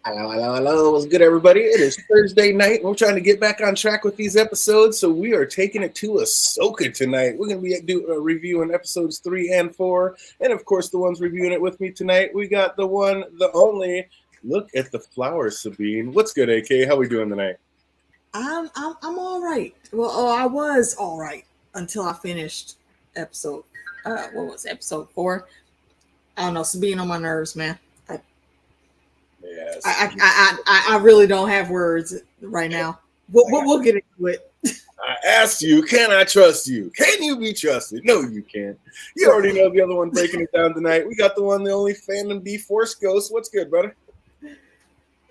Hello, hello, hello. What's good, everybody? It is Thursday night. We're trying to get back on track with these episodes, so we are taking it to Asoka tonight. We're going to be reviewing episodes 3 and 4, and of course, the ones reviewing it with me tonight. We got the one, the only. Look at the flowers, Sabine. What's good, AK? How we doing tonight? I'm all right. Well, I was all right until I finished episode. What was it, episode 4? I don't know. It's being on my nerves, man. Yes. I really don't have words right now. We'll get into it. I asked you, can I trust you? Can you be trusted? No, you can't. You already know the other one breaking it down tonight. We got the one, the only Fandom D Force Ghost. What's good, brother?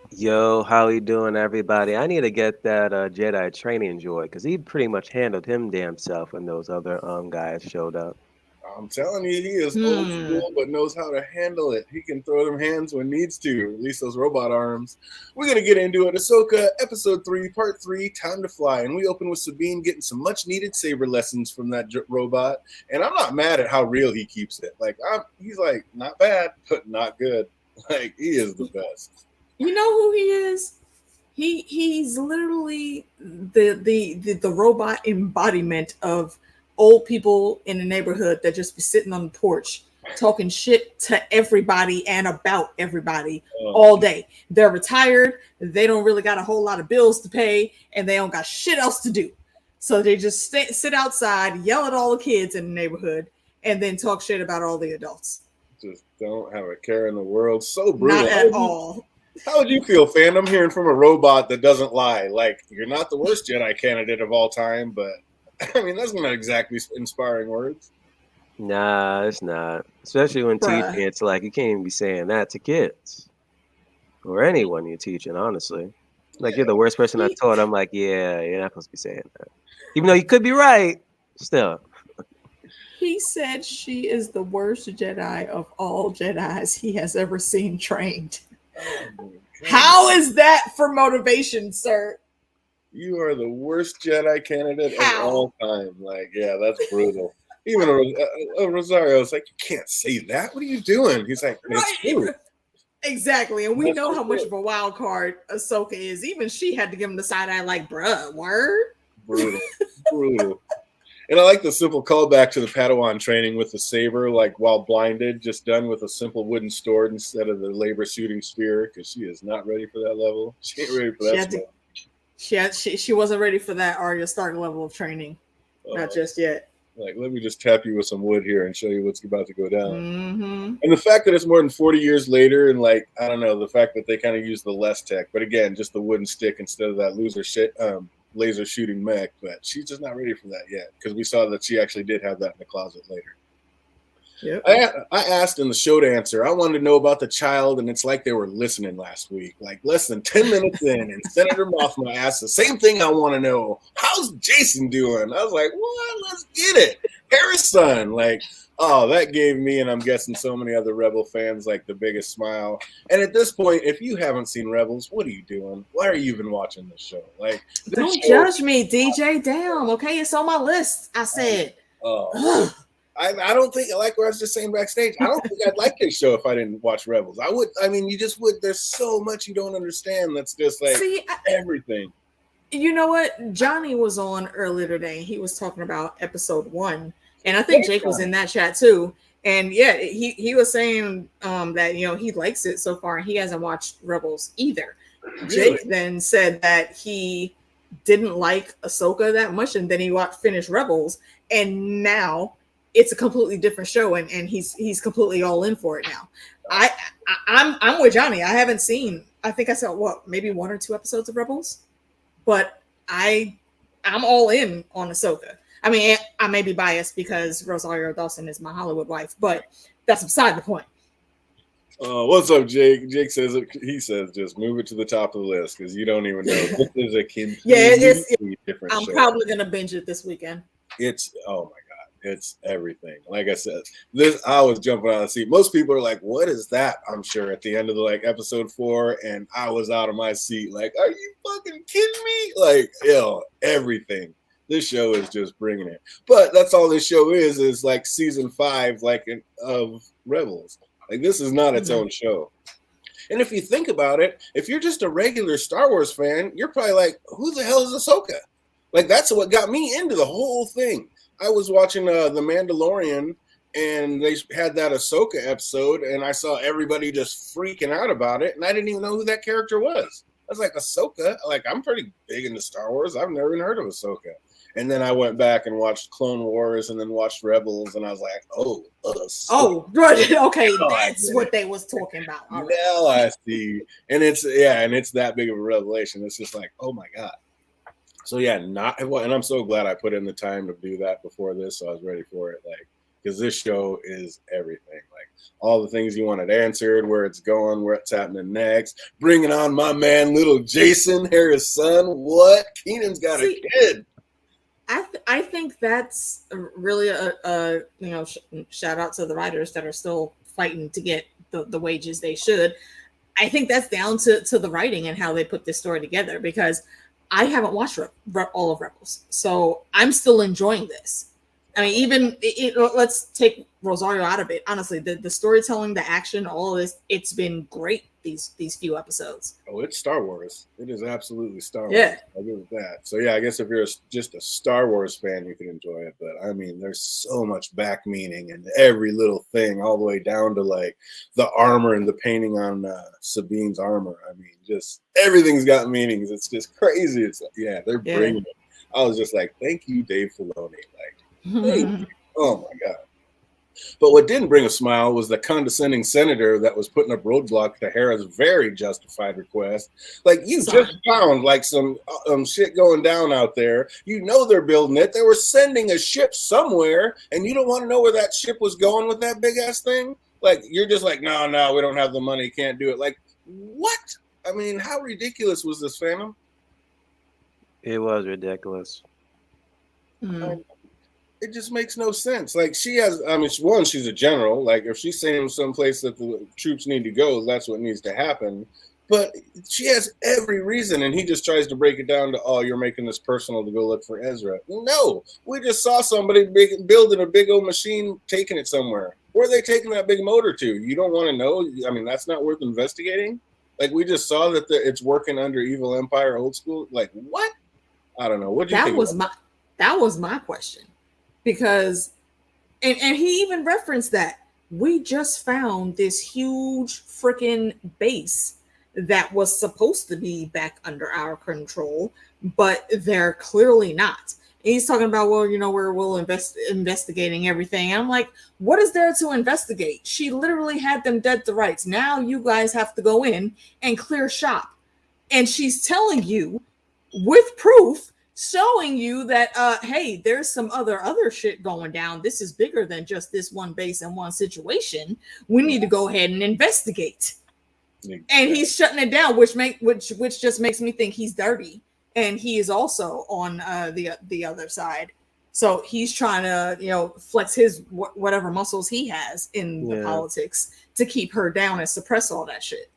Yo, how we doing, everybody? I need to get that Jedi training joy because he pretty much handled him damn self when those other guys showed up. I'm telling you, he is old school, but knows how to handle it. He can throw them hands when needs to, at least those robot arms. We're going to get into it. Ahsoka, Episode 3, Part 3, Time to Fly. And we open with Sabine getting some much-needed saber lessons from that robot. And I'm not mad at how real he keeps it. He's like, not bad, but not good. Like, he is the best. You know who he is? He's literally the robot embodiment of old people in the neighborhood that just be sitting on the porch talking shit to everybody and about everybody all day. They're retired. They don't really got a whole lot of bills to pay, and they don't got shit else to do. So they just sit outside, yell at all the kids in the neighborhood, and then talk shit about all the adults. Just don't have a care in the world. So brutal. Not at all. How would you feel, fandom, hearing from a robot that doesn't lie? Like, you're not the worst Jedi candidate of all time, but I mean, that's not exactly inspiring words. Nah, it's not. Especially when teaching, it's like you can't even be saying that to kids or anyone you're teaching, honestly. Like, you're the worst person I taught. I'm like, yeah, you're not supposed to be saying that. Even though you could be right, still. He said she is the worst Jedi of all Jedis he has ever seen trained. Oh, how is that for motivation, sir? You are the worst Jedi candidate of all time. Like, yeah, that's brutal. Even Rosario's like, you can't say that. What are you doing? He's like, it's true. Exactly. And we know how much of a wild card Ahsoka is. Even she had to give him the side eye like, bruh, word? Brutal. And I like the simple callback to the Padawan training with the saber, like while blinded, just done with a simple wooden sword instead of the laser shooting spear, because she is not ready for that level. She ain't ready for that. She wasn't ready for that Arya Stark level of training. Not just yet. Like, let me just tap you with some wood here and show you what's about to go down. Mm-hmm. And the fact that it's more than 40 years later, and like, I don't know, the fact that they kind of use the less tech, but again, just the wooden stick instead of that laser shooting mech, but she's just not ready for that yet, because we saw that she actually did have that in the closet later. Yep. I asked in the show to answer. I wanted to know about the child, and it's like they were listening last week. Like less than 10 minutes in, and Senator Mothma asked the same thing I want to know. How's Jason doing? I was like, what? Let's get it. Harris' son. Like, oh, that gave me, and I'm guessing so many other Rebel fans, like the biggest smile. And at this point, if you haven't seen Rebels, what are you doing? Why are you even watching this show? Like, don't judge me, DJ. Damn. Okay, it's on my list. I said. I don't think, like what I was just saying backstage, I don't think I'd like this show if I didn't watch Rebels. I would. I mean, you just would. There's so much you don't understand. That's just like everything. You know what? Johnny was on earlier today. He was talking about episode 1. And I think Jake was in that chat too. And yeah, he was saying that, you know, he likes it so far. And he hasn't watched Rebels either. Really? Jake then said that he didn't like Ahsoka that much. And then he finished Rebels. And now it's a completely different show. And he's completely all in for it now. I'm with Johnny. I haven't seen, I think I saw maybe 1 or 2 episodes of Rebels. But I'm all in on Ahsoka. I mean, I may be biased because Rosario Dawson is my Hollywood wife, but that's beside the point. What's up, Jake? Jake says just move it to the top of the list because you don't even know. This is a completely different show. I'm probably gonna binge it this weekend. It's oh my god, it's everything. Like I said, I was jumping out of the seat. Most people are like, "What is that?" I'm sure at the end of episode 4, and I was out of my seat. Like, are you fucking kidding me? Like, everything. This show is just bringing it. But that's all this show is like season 5, of Rebels. Like, this is not its own show. And if you think about it, if you're just a regular Star Wars fan, you're probably like, who the hell is Ahsoka? Like, that's what got me into the whole thing. I was watching The Mandalorian, and they had that Ahsoka episode, and I saw everybody just freaking out about it, and I didn't even know who that character was. I was like, Ahsoka? Like, I'm pretty big into Star Wars. I've never even heard of Ahsoka. And then I went back and watched Clone Wars and then watched Rebels, and I was like, oh, Ahsoka. Oh, right. Okay, that's what they was talking about. Right. Now I see. And it's that big of a revelation. It's just like, oh my God. So yeah, and I'm so glad I put in the time to do that before this, so I was ready for it. Like, because this show is everything. Like, all the things you wanted answered, where it's going, what's happening next. Bringing on my man, little Jason, Hera's son. What? Keenan's got a kid. I think that's really a shout out to the writers that are still fighting to get the wages they should. I think that's down to the writing and how they put this story together, because I haven't watched all of Rebels, so I'm still enjoying this. I mean, let's take Rosario out of it. Honestly, the storytelling, the action, all of this, it's been great these few episodes. Oh, it's Star Wars. It is absolutely Star Wars. Yeah. I agree with that. So yeah, I guess if you're just a Star Wars fan, you can enjoy it. But I mean, there's so much back meaning and every little thing, all the way down to like the armor and the painting on Sabine's armor. I mean, just everything's got meanings. It's just crazy. It's like, yeah, they're bringing it. I was just like, thank you, Dave Filoni. Like, thank you. Oh my God. But what didn't bring a smile was the condescending senator that was putting up roadblock to Hera's very justified request. Like, you just found like some shit going down out there. You know they're building it. They were sending a ship somewhere, and you don't want to know where that ship was going with that big ass thing. Like, you're just like, no, we don't have the money, can't do it. Like, what? I mean, how ridiculous was this, Phantom? It was ridiculous. It just makes no sense. Like, she has, I mean, one, she's a general. Like, if she's saying someplace that the troops need to go, that's what needs to happen. But she has every reason, and he just tries to break it down to, oh, you're making this personal to go look for Ezra. No, we just saw somebody building a big old machine, taking it somewhere. Where are they taking that big motor to? You don't want to know? I mean, that's not worth investigating? Like, we just saw that it's working under Evil Empire old school. Like, what? I don't know. What do you think? That was my question. Because, and he even referenced that we just found this huge freaking base that was supposed to be back under our control, but they're clearly not. And he's talking about, well, we're investigating everything. And I'm like, what is there to investigate? She literally had them dead to rights. Now you guys have to go in and clear shop. And she's telling you with proof, showing you that, hey, there's some other shit going down. This is bigger than just this one base and one situation. We need to go ahead and investigate. Exactly. And he's shutting it down, which just makes me think he's dirty, and he is also on the other side. So he's trying to flex his whatever muscles he has in the politics to keep her down and suppress all that shit.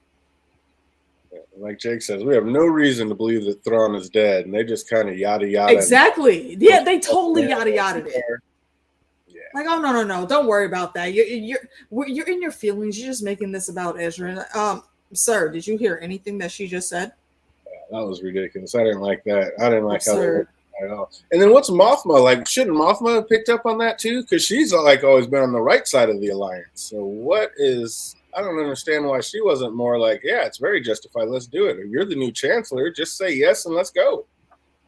Like Jake says, we have no reason to believe that Thrawn is dead, and they just kind of yada yada. Exactly. Yeah, they totally yada yada it. Yeah. Like, oh no, don't worry about that. You're in your feelings. You're just making this about Ezra. Sir, did you hear anything that she just said? Yeah, that was ridiculous. I didn't like that. I didn't like how they were at all. And then what's Mothma like? Shouldn't Mothma have picked up on that too? Because she's like always been on the right side of the alliance. So what is? I don't understand why she wasn't more like, yeah, it's very justified. Let's do it. If you're the new chancellor, just say yes and let's go.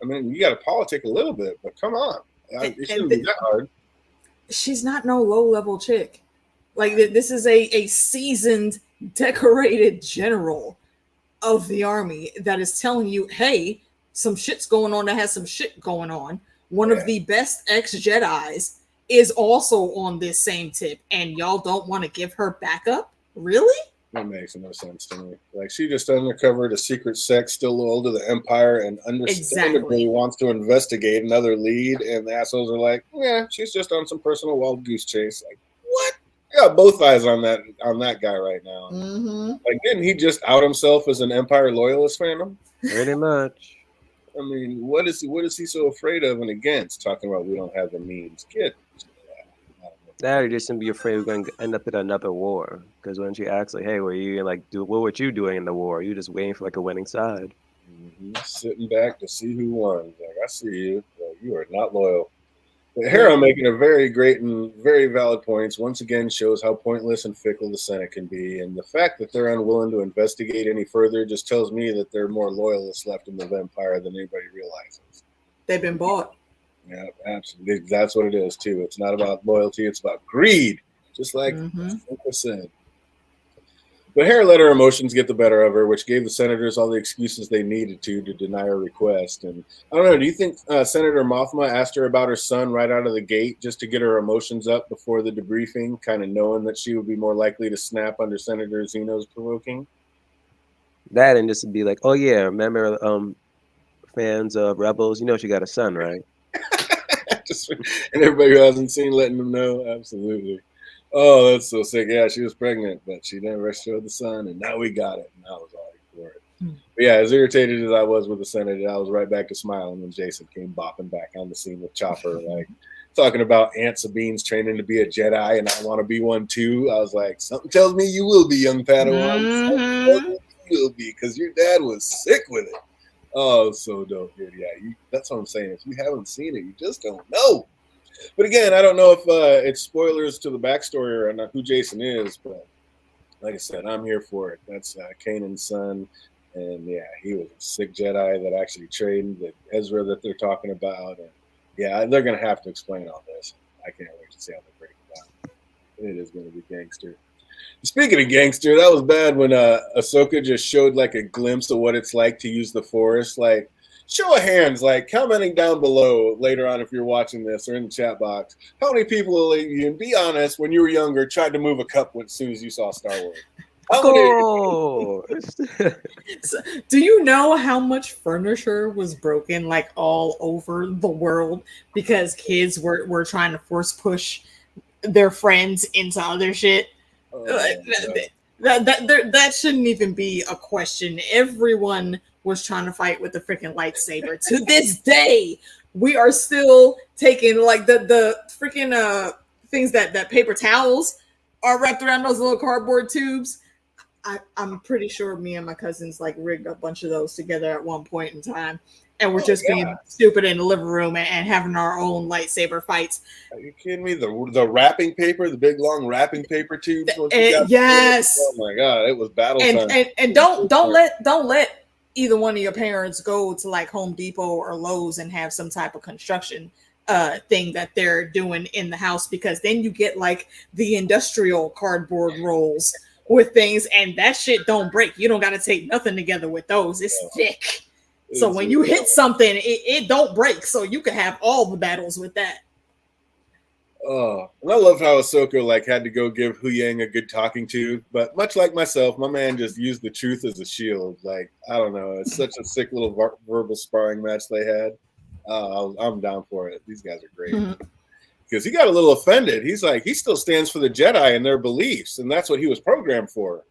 I mean, you got to politic a little bit, but come on. It shouldn't be that hard. She's not no low-level chick. Like, this is a seasoned, decorated general of the army that is telling you, hey, some shit's going on that has some shit going on. One of the best ex-Jedis is also on this same tip, and y'all don't want to give her backup? Really? That makes no sense to me. Like, she just uncovered a secret sex still loyal to the Empire and understandably wants to investigate another lead, and the assholes are like, yeah, she's just on some personal wild goose chase. Like, what? I got both eyes on that guy right now. Mm-hmm. Like, didn't he just out himself as an Empire loyalist, Phantom? Pretty much. I mean, what is he so afraid of and against? Talking about we don't have the means. That or just to be afraid we're going to end up in another war. Because when she asks, like, hey, were you like, what were you doing in the war? You just waiting for like a winning side. Sitting back to see who won. Like, I see you. Well, you are not loyal. But Hera making a very great and very valid points once again shows how pointless and fickle the Senate can be. And the fact that they're unwilling to investigate any further just tells me that there are more loyalists left in the Empire than anybody realizes. They've been bought. Yeah, absolutely. That's what it is, too. It's not about loyalty. It's about greed, just like Asoka said. But Hera let her emotions get the better of her, which gave the senators all the excuses they needed to deny her request. And I don't know, do you think Senator Mothma asked her about her son right out of the gate just to get her emotions up before the debriefing, kind of knowing that she would be more likely to snap under Senator Zeno's provoking? That and just to be like, oh yeah, remember fans of Rebels, you know she got a son, right? And everybody who hasn't seen letting them know, absolutely. Oh, that's so sick. Yeah, she was pregnant, but she never showed the son, and now we got it. And I was all for it. But yeah, as irritated as I was with the Senate, I was right back to smiling when Jason came bopping back on the scene with Chopper, like talking about Aunt Sabine's training to be a Jedi, and I want to be one too. I was like, something tells me you will be, young Padawan. Something tells me you will be, because your dad was sick with it. Oh, so dope, dude. Yeah, that's what I'm saying. If you haven't seen it, you just don't know. But again, I don't know if it's spoilers to the backstory or not who Jason is, but like I said, I'm here for it. That's Kanan's son, and yeah, he was a sick Jedi that actually trained the Ezra that they're talking about. And yeah, they're gonna have to explain all this. I can't wait to see how they break it down. It is gonna be gangster. Speaking of gangster, that was bad when Asoka just showed like a glimpse of what it's like to use the Force. Like, show of hands, like commenting down below later on if you're watching this or in the chat box. How many people, and be honest, when you were younger, tried to move a cup as soon as you saw Star Wars? Oh! So, do you know how much furniture was broken like all over the world because kids were trying to force push their friends into other shit? That shouldn't even be a question. Everyone was trying to fight with the freaking lightsaber. To this day, we are still taking like the freaking things that paper towels are wrapped around those little cardboard tubes. I'm pretty sure me and my cousins like rigged a bunch of those together at one point in time. And we're just being stupid in the living room and having our own lightsaber fights. Are you kidding me? The wrapping paper, the big long wrapping paper tubes. Yes. Oh my god, it was battle time. And don't let either one of your parents go to like Home Depot or Lowe's and have some type of construction thing that they're doing in the house, because then you get like the industrial cardboard rolls with things, and that shit don't break. You don't got to take nothing together with those. It's thick. So when you hit something, it don't break. So you can have all the battles with that. Oh, and I love how Asoka like had to go give Hu Yang a good talking to, but much like myself, my man just used the truth as a shield. Like, I don't know, it's such a sick little verbal sparring match they had. I'm down for it. These guys are great. Because he got a little offended. He's like, he still stands for the Jedi and their beliefs, and that's what he was programmed for.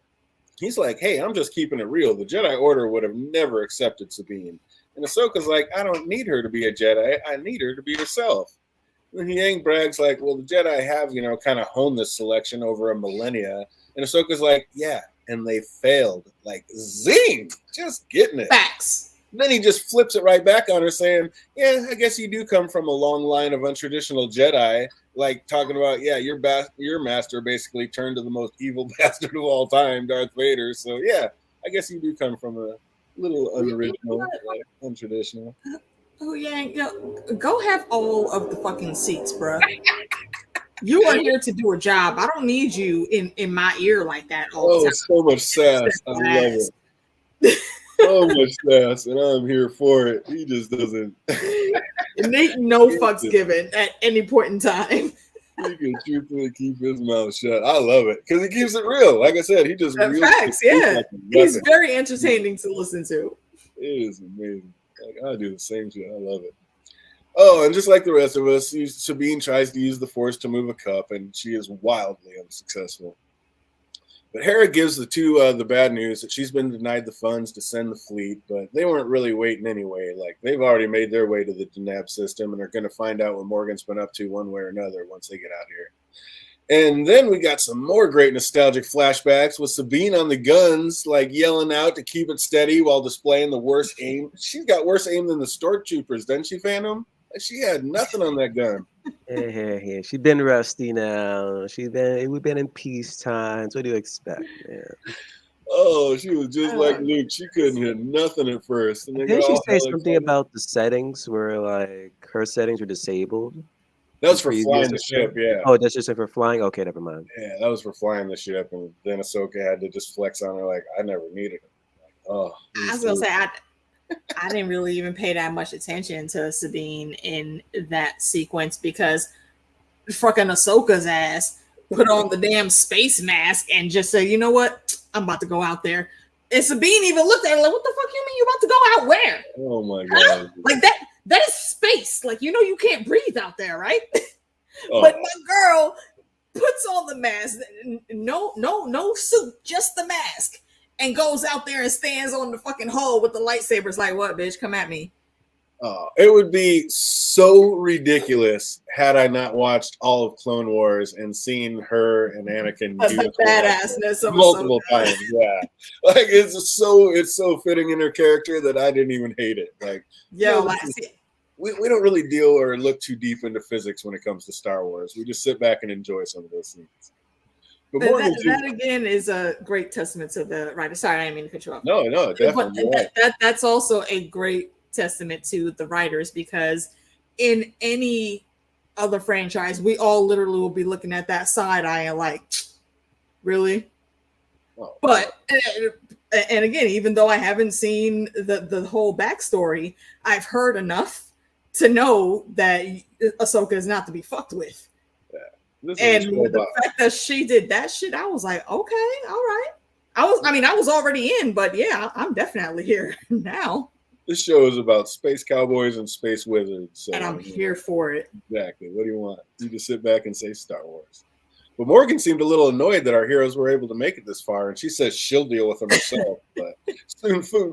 He's like, hey, I'm just keeping it real. The Jedi Order would have never accepted Sabine. And Ahsoka's like, I don't need her to be a Jedi. I need her to be herself. And Yang brags like, well, the Jedi have, kind of honed this selection over a millennia. And Ahsoka's like, yeah, and they failed. Like, zing! Just getting it. Facts. Then he just flips it right back on her saying, yeah, I guess you do come from a long line of untraditional Jedi. Like talking about, yeah, your master basically turned to the most evil bastard of all time, Darth Vader. So, yeah, I guess you do come from a little unoriginal, untraditional. Oh, yeah, go have all of the fucking seats, bro. You are here to do a job. I don't need you in my ear like that all the time. So much sass. I love it. So much sass, and I'm here for it. He just doesn't. It ain't no fucks given at any point in time. He can truthfully keep his mouth shut. I love it because he keeps it real. Like I said, he just facts. Yeah, like he's very entertaining to listen to. It is amazing. Like, I do the same shit. I love it. Oh, and just like the rest of us, Sabine tries to use the Force to move a cup, and she is wildly unsuccessful. But Hera gives the two the bad news that she's been denied the funds to send the fleet, but they weren't really waiting anyway. Like, they've already made their way to the Denab system and are going to find out what Morgan's been up to one way or another once they get out here. And then we got some more great nostalgic flashbacks with Sabine on the guns, like yelling out to keep it steady while displaying the worst aim. She's got worse aim than the stormtroopers, doesn't she, Phantom? She had nothing on that gun. Yeah. She's been rusty now. We've been in peace times. What do you expect, man? Oh, she was just like Luke. She couldn't hit nothing at first. And didn't she say something about the settings where like her settings were disabled? That was for flying the ship, yeah. Oh, that's just for flying? Okay, never mind. Yeah, that was for flying the ship, and then Asoka had to just flex on her like, I never needed it. Like, oh, I was gonna say I didn't really even pay that much attention to Sabine in that sequence because fucking Ahsoka's ass put on the damn space mask and just said, you know what? I'm about to go out there. And Sabine even looked at her like, what the fuck you mean you about to go out where? Oh my God. Like that is space. Like, you know you can't breathe out there, right? But my girl puts on the mask, no suit, just the mask, and goes out there and stands on the fucking hull with the lightsabers like, what, bitch? Come at me. It would be so ridiculous had I not watched all of Clone Wars and seen her and Anakin do the badassness of multiple times. Yeah, like it's so fitting in her character that I didn't even hate it. Like, we don't really deal or look too deep into physics when it comes to Star Wars. We just sit back and enjoy some of those scenes. But that again is a great testament to the writer. Sorry, I didn't mean to cut you off. No, definitely. But that's also a great testament to the writers, because in any other franchise, we all literally will be looking at that side eye and like, really? Oh. But and again, even though I haven't seen the whole backstory, I've heard enough to know that Ahsoka is not to be fucked with. Yeah, and the fact that she did that shit, I was like, okay, all right. I was already in, but yeah, I'm definitely here now. This show is about space cowboys and space wizards. So, and I'm here for it. Exactly. What do you want? You just sit back and say Star Wars. But Morgan seemed a little annoyed that our heroes were able to make it this far, and she says she'll deal with them herself. But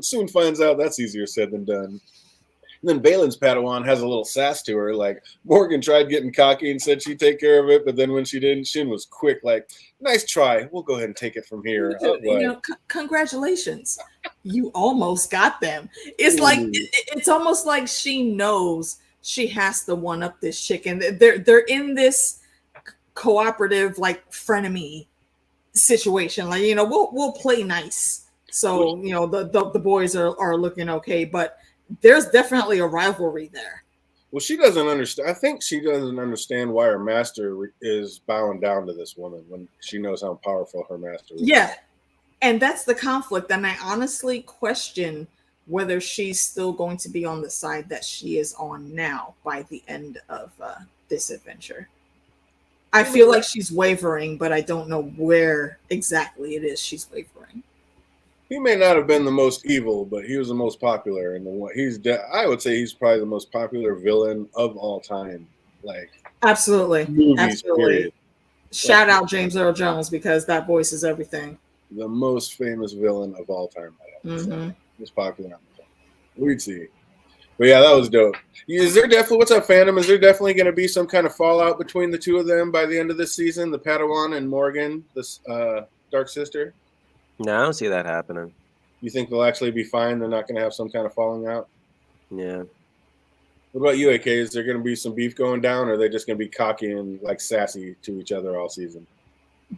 soon finds out that's easier said than done. And then Balin's Padawan has a little sass to her. Like, Morgan tried getting cocky and said she'd take care of it, but then when she didn't, Shin was quick, like, nice try. We'll go ahead and take it from here. Congratulations. You almost got them. It's like, it's almost like she knows she has to one-up this chick. And they're in this cooperative, like, frenemy situation. Like, we'll play nice. So, the boys are looking okay, but there's definitely a rivalry there. Well, she doesn't understand. I think she doesn't understand why her master is bowing down to this woman when she knows how powerful her master is. Yeah. And that's the conflict. And I honestly question whether she's still going to be on the side that she is on now by the end of this adventure. I feel like she's wavering, but I don't know where exactly it is she's wavering. He may not have been the most evil, but he was the most popular, and I would say he's probably the most popular villain of all time. Like, absolutely, movies, period. Shout out James Earl Jones, because that voice is everything. The most famous villain of all time. Most popular. We'd see. But yeah, that was dope. Is there definitely, what's up, Phantom? Is there definitely going to be some kind of fallout between the two of them by the end of this season? The Padawan and Morgan, this Dark Sister? No, I don't see that happening. You think they'll actually be fine? They're not going to have some kind of falling out? Yeah. What about you, AK? Is there going to be some beef going down, or are they just going to be cocky and like sassy to each other all season?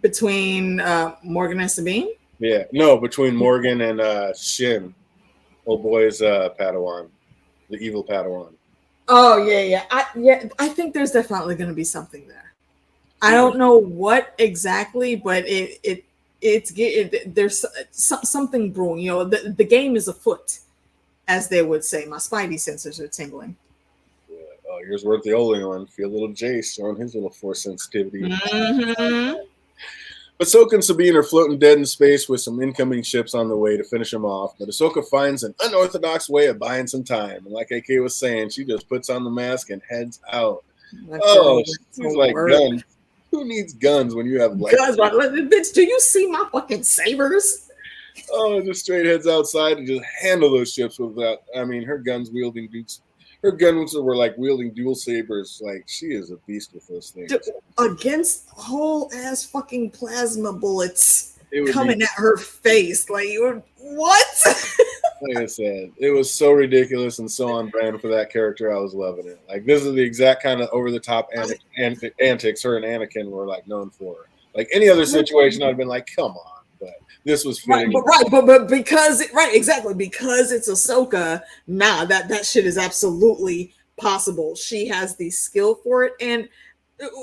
Between Morgan and Sabine? Yeah. No, between Morgan and Shin, old boy's Padawan, the evil Padawan. Oh, yeah. I think there's definitely going to be something there. I don't know what exactly, but there's something brewing. The game is afoot, as they would say. My spidey sensors are tingling. Yeah. Oh, here's worth the only one. Feel a little Jace showing his little force sensitivity. But Ahsoka and Sabine are floating dead in space with some incoming ships on the way to finish them off. But Ahsoka finds an unorthodox way of buying some time. And like AK was saying, she just puts on the mask and heads out. She's like done. Who needs guns when you have guns? Bitch, do you see my fucking sabers? Oh, just straight heads outside and just handle those ships without. I mean, her guns wielding dudes. Her guns were like wielding dual sabers. Like, she is a beast with those things. Against whole ass fucking plasma bullets coming at her face. Like, what? Like I said, it was so ridiculous and so on brand for that character. I was loving it. Like, this is the exact kind of over the top antics her and Anakin were like known for. Like any other situation, I'd have been like, come on. But this was fitting. But because exactly, because it's Ahsoka, that shit is absolutely possible. She has the skill for it, and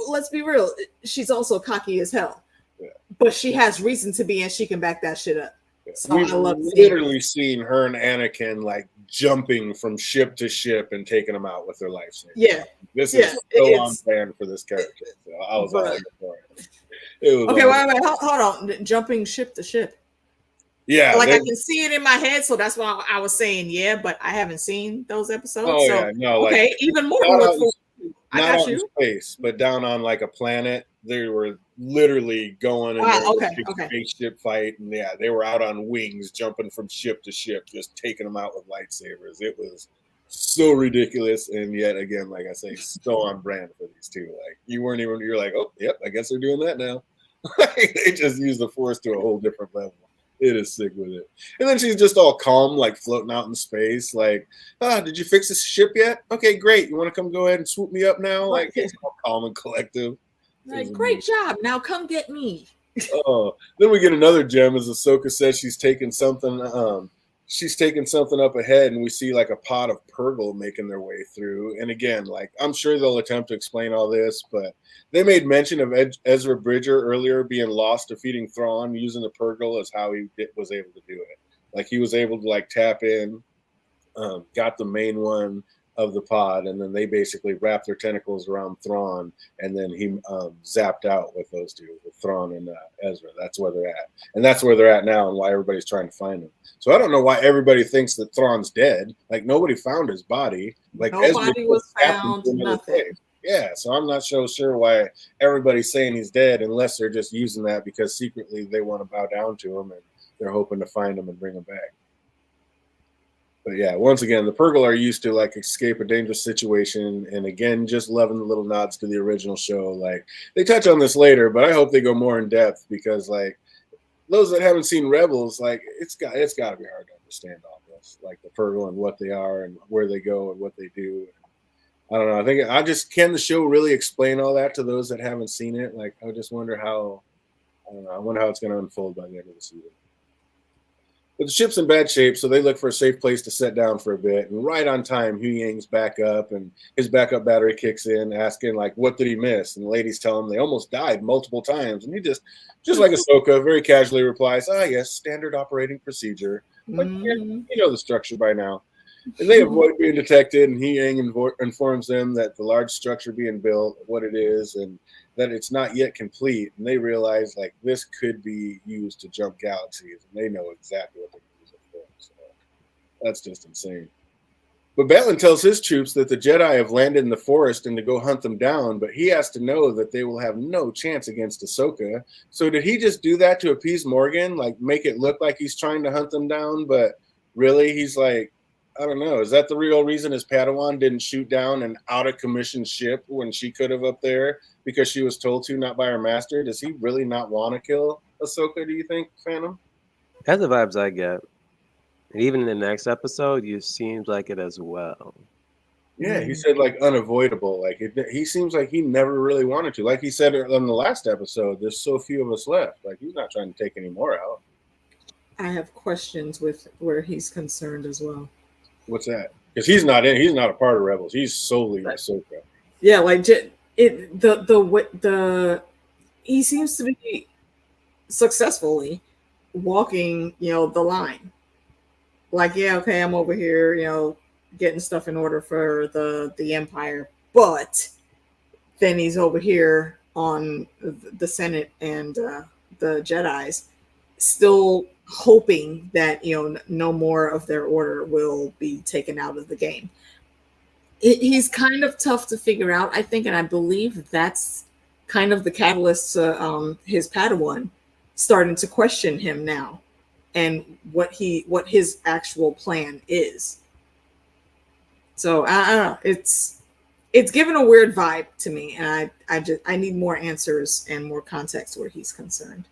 let's be real, she's also cocky as hell. Yeah. But she has reason to be, and she can back that shit up. So we've literally seen her and Anakin like jumping from ship to ship and taking them out with their lightsabers. Yeah, this is so on brand for this character. So I was all for it. It was okay. Wait, hold on. Jumping ship to ship. Yeah, like I can see it in my head, so that's why I was saying yeah, but I haven't seen those episodes. Oh yeah, no, okay, like, even more to look for. Not out in space, but down on like a planet. They were literally going in a spaceship fight, and yeah, they were out on wings, jumping from ship to ship, just taking them out with lightsabers. It was so ridiculous, and yet again, like I say, so on brand for these two. Like you're like, oh, yep, I guess they're doing that now. They just use the Force to a whole different level. It is sick with it. And then she's just all calm, like floating out in space. Like, did you fix this ship yet? Okay, great. You want to come go ahead and swoop me up now? Like, it's all calm and collective. Like, great job. Now come get me. Then we get another gem as Ahsoka says she's taking something up ahead, and we see like a pod of Purgle making their way through. And again, like, I'm sure they'll attempt to explain all this, but they made mention of Ezra Bridger earlier being lost defeating Thrawn using the Purgle as how he was able to do it. Like, he was able to like tap in, got the main one of the pod, and then they basically wrapped their tentacles around Thrawn, and then he zapped out with those two, with Thrawn and Ezra. That's where they're at. And that's where they're at now, and why everybody's trying to find him. So I don't know why everybody thinks that Thrawn's dead. Like, nobody found his body. Like, nobody was found, nothing. Yeah, so I'm not so sure why everybody's saying he's dead, unless they're just using that because secretly they want to bow down to him, and they're hoping to find him and bring him back. But yeah, once again, the Purgle are used to like escape a dangerous situation, and again, just loving the little nods to the original show. Like, they touch on this later, but I hope they go more in depth, because like those that haven't seen Rebels, like it's got to be hard to understand all this, like the Purgle and what they are and where they go and what they do. I don't know. Can the show really explain all that to those that haven't seen it? Like, I just wonder how. I don't know. I wonder how it's going to unfold by the end of the season. But the ship's in bad shape, so they look for a safe place to set down for a bit. And right on time, Hu Yang's back up, and his backup battery kicks in, asking, like, what did he miss? And the ladies tell him they almost died multiple times. And he just like Ahsoka, very casually replies, yes, standard operating procedure. But you know the structure by now. And they avoid being detected, and Hu Yang informs them that the large structure being built, what it is, and that it's not yet complete. And they realize, like, this could be used to jump galaxies, and they know exactly what they're using it for. So that's just insane. But Batlin tells his troops that the Jedi have landed in the forest and to go hunt them down, but he has to know that they will have no chance against Ahsoka. So did he just do that to appease Morgan, like make it look like he's trying to hunt them down, but really he's like, I don't know. Is that the real reason his Padawan didn't shoot down an out-of-commission ship when she could have up there because she was told to, not by her master? Does he really not want to kill Ahsoka, do you think, Phantom? That's the vibes I get. And even in the next episode, you seems like it as well. Yeah, he said, like, unavoidable. Like, he seems like he never really wanted to. Like he said on the last episode, there's so few of us left. Like, he's not trying to take any more out. I have questions with where he's concerned as well. What's that? Because he's not a part of Rebels. He's solely Ahsoka. Yeah, like he seems to be successfully walking, the line. Like, yeah, okay, I'm over here, getting stuff in order for the Empire, but then he's over here on the Senate and the Jedi's, still hoping that no more of their order will be taken out of the game. He's kind of tough to figure out, I think, and I believe that's kind of the catalyst to his Padawan starting to question him now and what his actual plan is. So I don't know. It's given a weird vibe to me, and I need more answers and more context where he's concerned.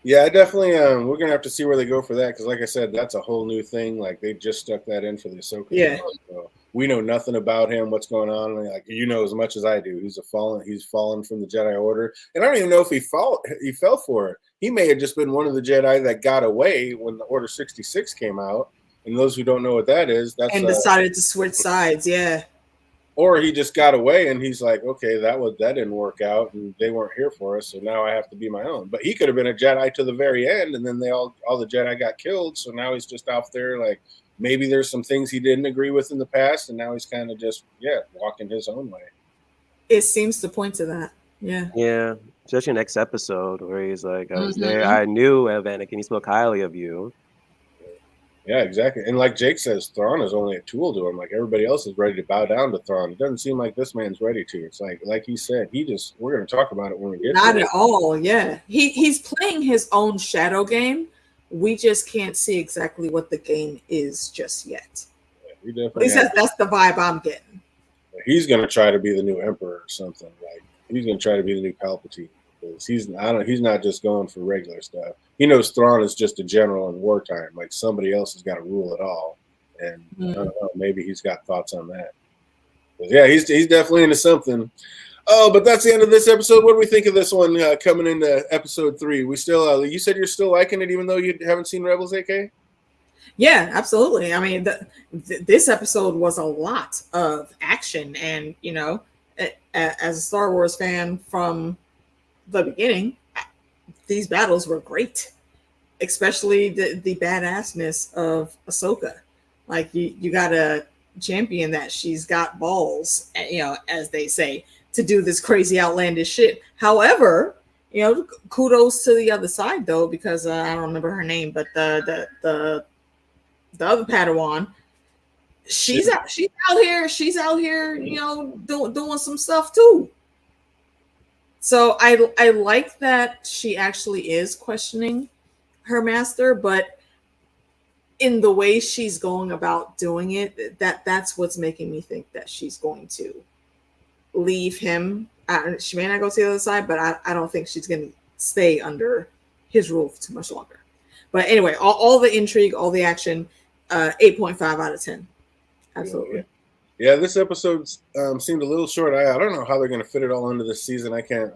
Yeah, I definitely. We're gonna have to see where they go for that because, like I said, that's a whole new thing. Like they just stuck that in for the Asoka. Yeah. So we know nothing about him. What's going on? Like you know as much as I do. He's fallen from the Jedi Order, and I don't even know if he fell for it. He may have just been one of the Jedi that got away when the Order 66 came out. And those who don't know what that is, that's and decided to switch sides. Yeah. Or he just got away and he's like, okay, that didn't work out and they weren't here for us, so now I have to be my own. But he could have been a Jedi to the very end, and then all the Jedi got killed, so now he's just out there like maybe there's some things he didn't agree with in the past, and now he's kind of just walking his own way. It seems to point to that. Yeah. Yeah. Especially next episode where he's like, I was there, I knew Anakin, he spoke highly of you. Yeah, exactly. And like Jake says, Thrawn is only a tool to him. Like everybody else is ready to bow down to Thrawn. It doesn't seem like this man's ready to. It's like he said, we're going to talk about it when we get Not to at all. Yeah. He's playing his own shadow game. We just can't see exactly what the game is just yet. Yeah, at least that's the vibe I'm getting. He's going to try to be the new emperor or something. Like he's going to try to be the new Palpatine. He's not just going for regular stuff. He knows Thrawn is just a general in wartime. Like somebody else has got to rule it all, and I don't know, maybe he's got thoughts on that. But yeah, he's definitely into something. Oh, but that's the end of this episode. What do we think of this one coming into episode 3? We still, you said you're still liking it, even though you haven't seen Rebels, AK? Yeah, absolutely. I mean, this episode was a lot of action, and as a Star Wars fan from the beginning, these battles were great, especially the badassness of Asoka. Like you got a champion that she's got balls, as they say, to do this crazy outlandish shit. However, kudos to the other side though, because I don't remember her name, but the other Padawan, she's out here, doing some stuff too. So I like that she actually is questioning her master, but in the way she's going about doing it, that's what's making me think that she's going to leave him. She may not go to the other side, but I don't think she's going to stay under his rule for too much longer. But anyway, all the intrigue, all the action, 8.5 out of 10. Absolutely. Yeah, this episode seemed a little short. I don't know how they're going to fit it all into this season. I can't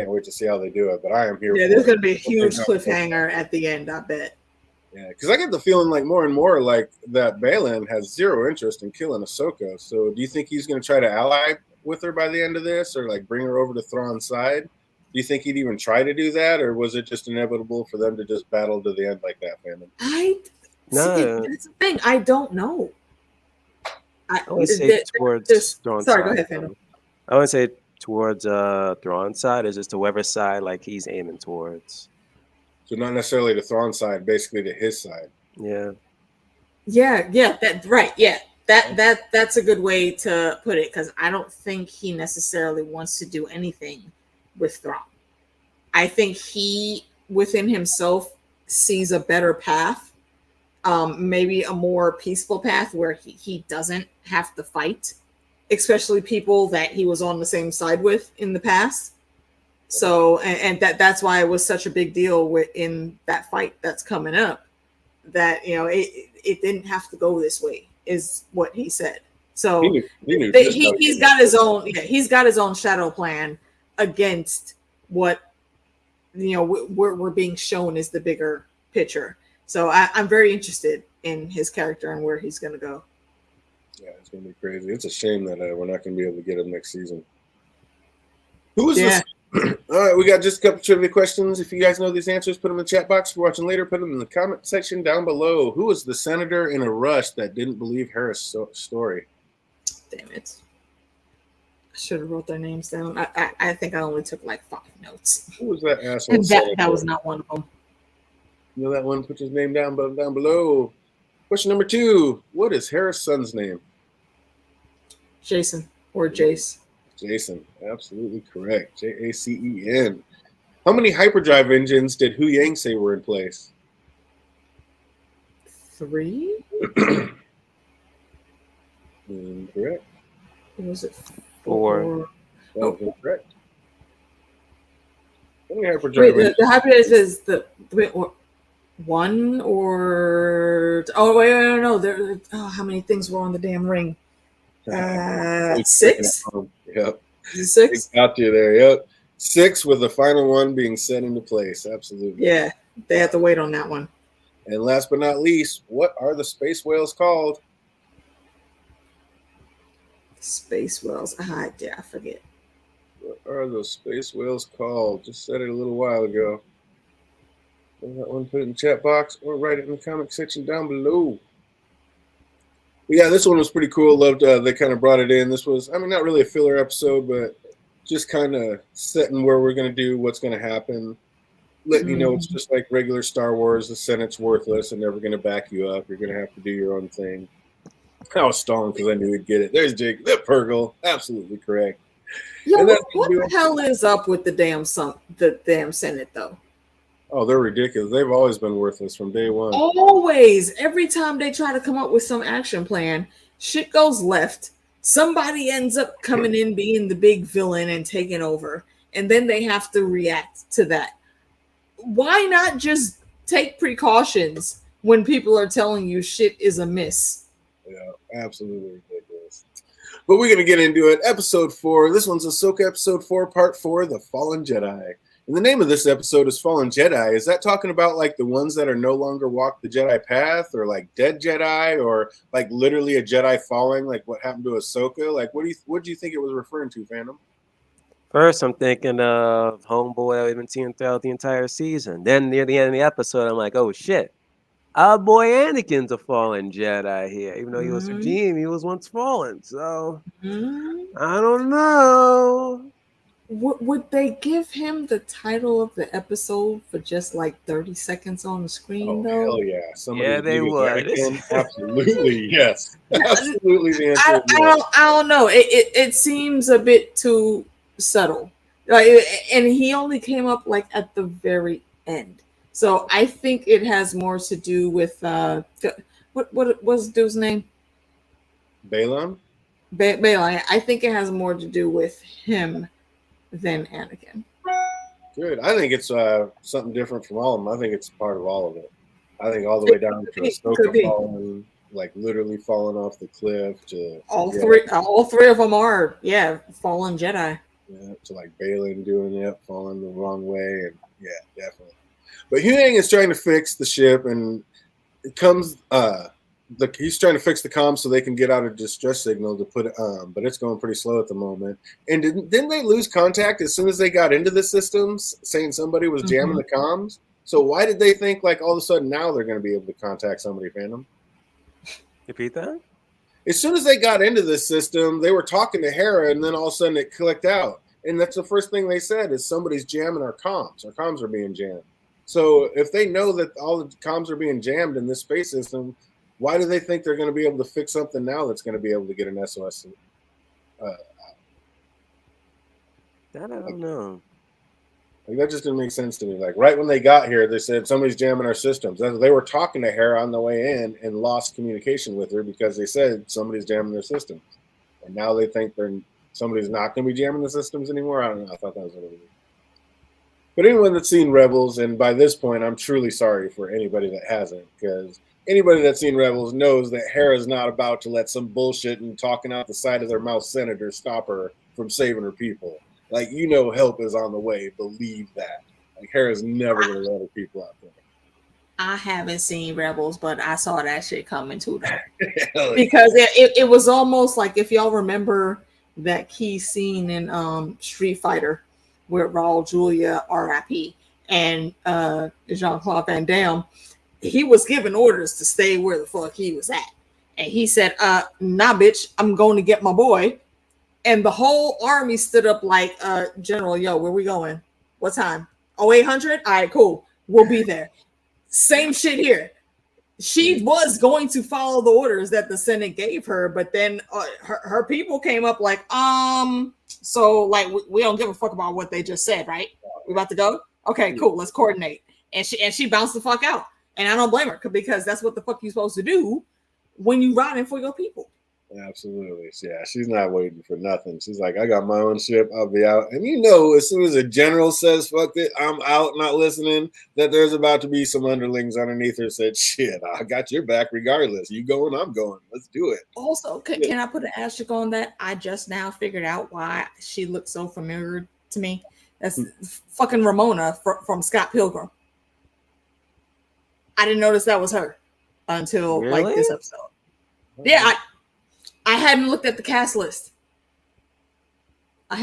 wait to see how they do it. But I am here. Yeah, there's going to be a huge cliffhanger at the end, I bet. Yeah, because I get the feeling like more and more like that Baylan has zero interest in killing Ahsoka. So do you think he's going to try to ally with her by the end of this, or like bring her over to Thrawn's side? Do you think he'd even try to do that, or was it just inevitable for them to just battle to the end like that, family? That's the thing. I don't know. I would say towards Thrawn's side. Sorry, go ahead, Phantom. I would say towards Thrawn's side, is just to whatever side like he's aiming towards. So not necessarily to Thrawn's side, basically to his side. Yeah. Yeah, that's right. Yeah. That's a good way to put it, because I don't think he necessarily wants to do anything with Thrawn. I think he within himself sees a better path, maybe a more peaceful path where he doesn't have to fight, especially people that he was on the same side with in the past. So, and that's why it was such a big deal in that fight that's coming up, that, it didn't have to go this way, is what he said. So he's got his own shadow plan against what, we're being shown is the bigger picture. So I'm very interested in his character and where he's going to go. Yeah, it's going to be crazy. It's a shame that we're not going to be able to get him next season. Who is this? All right, we got just a couple trivia questions. If you guys know these answers, put them in the chat box. If you're watching later, put them in the comment section down below. Who was the senator in a rush that didn't believe Hera's story? Damn it. I should have wrote their names down. I think I only took like 5 notes. Who was that asshole? And that was not one of them. You know that one? Put his name down below. Question number 2. What is Hera's son's name? Jason. Or Jace. Jason, absolutely correct. Jacen. How many hyperdrive engines did Hu Yang say were in place? 3? Incorrect. Was it 4? That was incorrect. How many hyperdrive engines? The hyperdrive is the one or no. There. Oh, how many things were on the damn ring? 6. Yep. 6. Got you there. Yep. 6 with the final one being set into place. Absolutely. Yeah, they had to wait on that one. And last but not least, what are the space whales called? Space whales. I forget. What are those space whales called? Just said it a little while ago. That one, put it in the chat box or write it in the comment section down below. But yeah, this one was pretty cool. Loved they kind of brought it in. This was, I mean, not really a filler episode, but just kind of setting where we're going to do, what's going to happen. Letting you know it's just like regular Star Wars. The Senate's worthless and never going to back you up. You're going to have to do your own thing. I was stalling because I knew he'd get it. There's Jake. That Purgle. Absolutely correct. Yeah, what the hell is up with the damn Senate, though? Oh, they're ridiculous. They've always been worthless from day one. Always. Every time they try to come up with some action plan, shit goes left. Somebody ends up coming in being the big villain and taking over. And then they have to react to that. Why not just take precautions when people are telling you shit is amiss? Yeah, absolutely ridiculous. But we're going to get into it. Episode 4. This one's Asoka episode 4, part 4, The Fallen Jedi. And the name of this episode is Fallen Jedi. Is that talking about like the ones that are no longer walk the Jedi path, or like dead Jedi, or like literally a Jedi falling, like what happened to Asoka? Like what do you think it was referring to, Phantom? First, I'm thinking of Homeboy we've been seeing throughout the entire season. Then near the end of the episode, I'm like, oh shit. Our boy Anakin's a fallen Jedi here. Even though he was redeemed, he was once fallen. So I don't know. Would they give him the title of the episode for just like 30 seconds on the screen, though? Hell yeah. Yeah, they would. Absolutely, yes. Absolutely the answer is yes. I don't know. It seems a bit too subtle. Like, and he only came up like at the very end. So I think it has more to do with what was the dude's name? Balon? Balon. I think it has more to do with him than Anakin. Good. I think it's something different from all of them. I think it's part of all of it. I think all the way down to Asoka falling, like literally falling off the cliff, to all three of them are fallen Jedi. Yeah, to like Balin doing it, falling the wrong way, and yeah, definitely. But Huyang is trying to fix the ship, and it comes. He's trying to fix the comms so they can get out a distress signal to put it on, but it's going pretty slow at the moment. And didn't they lose contact as soon as they got into the systems, saying somebody was jamming the comms? So why did they think like all of a sudden now they're going to be able to contact somebody, Phantom? Repeat that? As soon as they got into this system, they were talking to Hera, and then all of a sudden it clicked out. And that's the first thing they said is somebody's jamming our comms. Our comms are being jammed. So if they know that all the comms are being jammed in this space system, why do they think they're going to be able to fix something now that's going to be able to get an SOS? That I don't know. Like, that just didn't make sense to me. Like right when they got here, they said somebody's jamming our systems. They were talking to Hera on the way in and lost communication with her because they said somebody's jamming their systems. And now they think somebody's not going to be jamming the systems anymore. I don't know. I thought that was a little weird. But anyone that's seen Rebels, and by this point, I'm truly sorry for anybody that hasn't, because anybody that's seen Rebels knows that Hera's not about to let some bullshit and talking out the side of their mouth senator stop her from saving her people. Like, help is on the way. Believe that. Like, Hera's never going to let her people out there. I haven't seen Rebels, but I saw that shit coming too, though. Because it was almost like, if y'all remember that key scene in Street Fighter with Raul Julia, R.I.P., and Jean-Claude Van Damme, he was giving orders to stay where the fuck he was at. And he said, nah, bitch, I'm going to get my boy. And the whole army stood up like, General, yo, where we going? What time? 0800? All right, cool. We'll be there. Same shit here. she was going to follow the orders that the Senate gave her, but then her people came up like, so like we don't give a fuck about what they just said, right? We about to go? Okay, cool. Let's coordinate. And she bounced the fuck out, and I don't blame her because that's what the fuck you're supposed to do when you riding for your people. Absolutely. Yeah, she's not waiting for nothing. She's like, I got my own ship. I'll be out. And you know, as soon as a general says, fuck it, I'm out, not listening, that there's about to be some underlings underneath her said, shit, I got your back regardless. You going, I'm going. Let's do it. Also, can I put an asterisk on that? I just now figured out why she looked so familiar to me. That's fucking Ramona from Scott Pilgrim. I didn't notice that was her until like this episode. Yeah, I hadn't looked at the cast list. And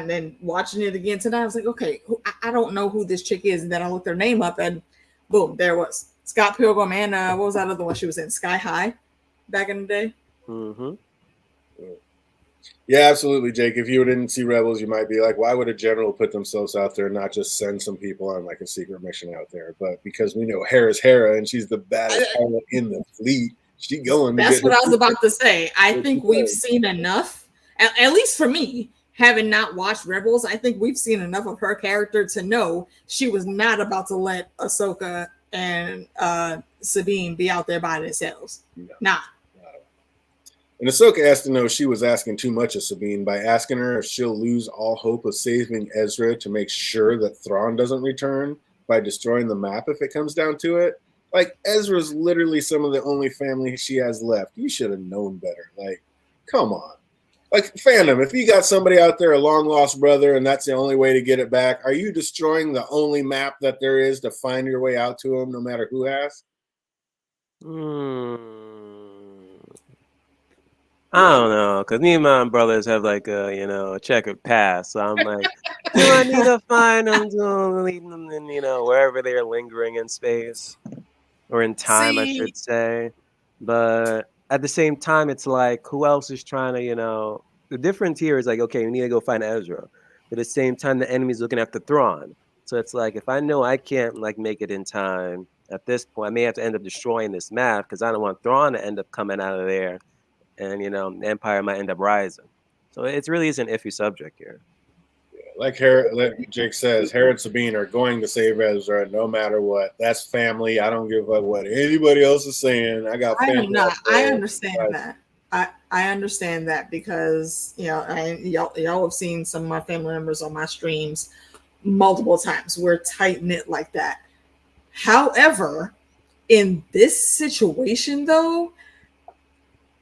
then watching it again tonight, I was like, okay, I don't know who this chick is. And then I looked her name up, and boom, there was Scott Pilgrim and what was that other one she was in? Sky High back in the day. Mm-hmm. Yeah, absolutely, Jake. If you didn't see Rebels, you might be like, why would a general put themselves out there and not just send some people on like a secret mission out there? But because we know Hera's Hera and she's the baddest pilot in the fleet, she going. That's what I was about to say. I think we've seen enough, at least for me, having not watched Rebels, I think we've seen enough of her character to know she was not about to let Asoka and Sabine be out there by themselves. No. Nah. And Asoka asked to know she was asking too much of Sabine by asking her if she'll lose all hope of saving Ezra to make sure that Thrawn doesn't return by destroying the map if it comes down to it. Like, Ezra's literally some of the only family she has left. You should have known better. Like, come on. Like, fandom, if you got somebody out there, a long-lost brother, and that's the only way to get it back, are you destroying the only map that there is to find your way out to him, no matter who asks? I don't know, because me and my brothers have like a checkered past. So I'm like, do I need to find them, leave them in, wherever they're lingering in space or in time, I should say. But at the same time, it's like, who else is trying to, the difference here is like, okay, we need to go find Ezra. But at the same time, the enemy's looking after Thrawn. So it's like, if I know I can't like make it in time at this point, I may have to end up destroying this map because I don't want Thrawn to end up coming out of there. And the Empire might end up rising. So it really is an iffy subject here. Yeah, like Jake says, Hera and Sabine are going to save Ezra no matter what. That's family. I don't give a fuck what anybody else is saying. I got family. I understand that. I understand that because y'all have seen some of my family members on my streams multiple times. We're tight knit like that. However, in this situation though,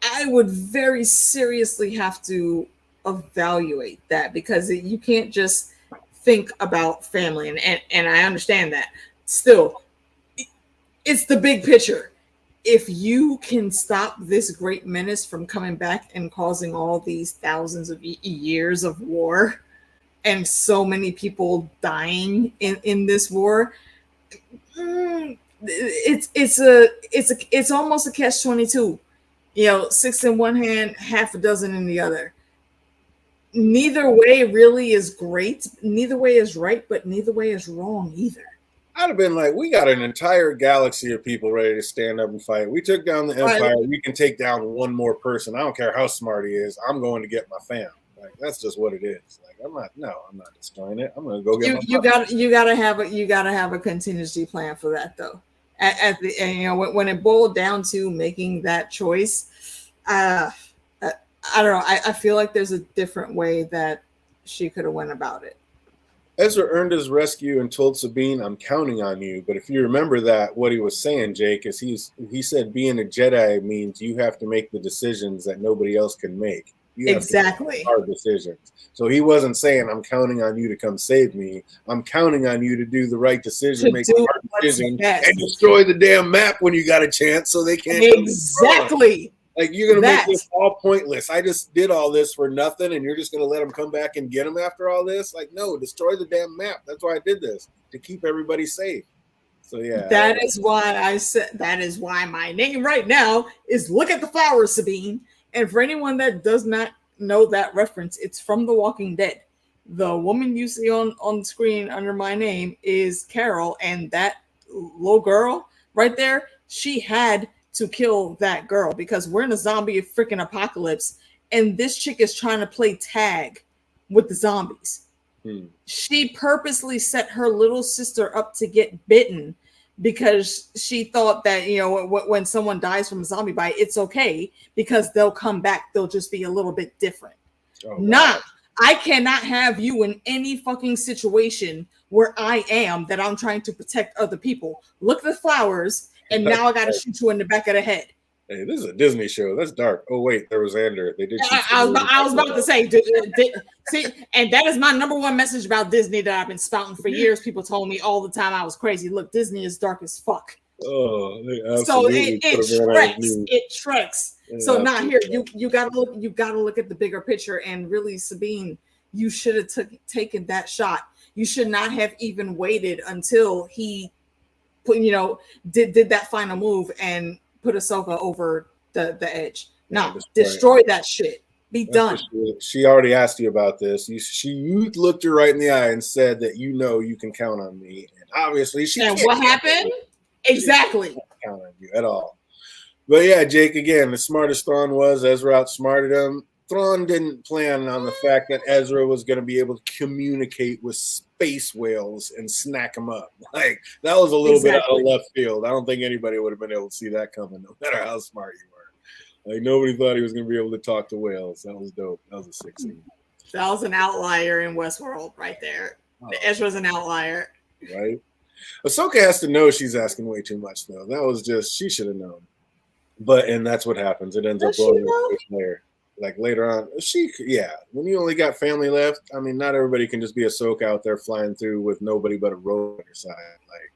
I would very seriously have to evaluate that because you can't just think about family. And I understand that. Still, it's the big picture. If you can stop this great menace from coming back and causing all these thousands of years of war and so many people dying in this war, it's almost a catch-22. 6 in one hand, half a dozen in the other. Neither way really is great. Neither way is right, but neither way is wrong either. I'd have been like, we got an entire galaxy of people ready to stand up and fight. We took down the Empire. We can take down one more person. I don't care how smart he is. I'm going to get my fam. Like, that's just what it is. Like, I'm not destroying it. I'm going to go get my you gotta have a contingency plan for that though. When it boiled down to making that choice, I don't know. I feel like there's a different way that she could have went about it. Ezra earned his rescue and told Sabine, "I'm counting on you." But if you remember that, what he was saying, Jake, is he said being a Jedi means you have to make the decisions that nobody else can make. You have to make hard decisions. So he wasn't saying, "I'm counting on you to come save me." I'm counting on you to do the right decision, make the hard decision, and destroy the damn map when you got a chance, so they can't. Exactly. Like, you're gonna make this all pointless. I just did all this for nothing, and you're just gonna let them come back and get them after all this? Like, no, destroy the damn map. That's why I did this, to keep everybody safe. So yeah, that is why I said that is why my name right now is Look at the Flowers, Sabine. And for anyone that does not know that reference, it's from The Walking Dead. The woman you see on screen under my name is Carol, and that little girl right there, she had to kill that girl because we're in a zombie freaking apocalypse, and this chick is trying to play tag with the zombies. She purposely set her little sister up to get bitten because she thought that, you know, when someone dies from a zombie bite, it's okay because they'll come back. They'll just be a little bit different. Oh, wow. I cannot have you in any fucking situation where I am that I'm trying to protect other people. Look at the flowers, and now I got to shoot you in the back of the head. Hey, this is a Disney show. That's dark. Oh wait, there was Xander. They did. I was about to say, see, and that is my number one message about Disney that I've been spouting for years. People told me all the time I was crazy. Look, Disney is dark as fuck. Oh, so it treks. Yeah, so not here. You gotta look at the bigger picture. And really, Sabine, you should have taken that shot. You should not have even waited until he did that final move and put Asoka over the edge. No, destroy that shit. Be done. She already asked you about this. You looked her right in the eye and said that you can count on me. And obviously she can't. And what happened? Exactly. She can't count on you at all. But yeah, Jake, again, the smartest Thrawn was. Ezra outsmarted him. Thrawn didn't plan on the fact that Ezra was going to be able to communicate with space whales and snack them up. Like, that was a little bit out of left field. I don't think anybody would have been able to see that coming, no matter how smart you were. Like, nobody thought he was going to be able to talk to whales. That was dope. That was a sick scene. That was an outlier in Westworld right there. Oh. Ezra's an outlier. Right? Asoka has to know she's asking way too much, though. That was just, she should have known. And that's what happens. It ends up blowing up there. Like later on, when you only got family left, I mean, not everybody can just be Asoka out there flying through with nobody but a rope on your side. Like,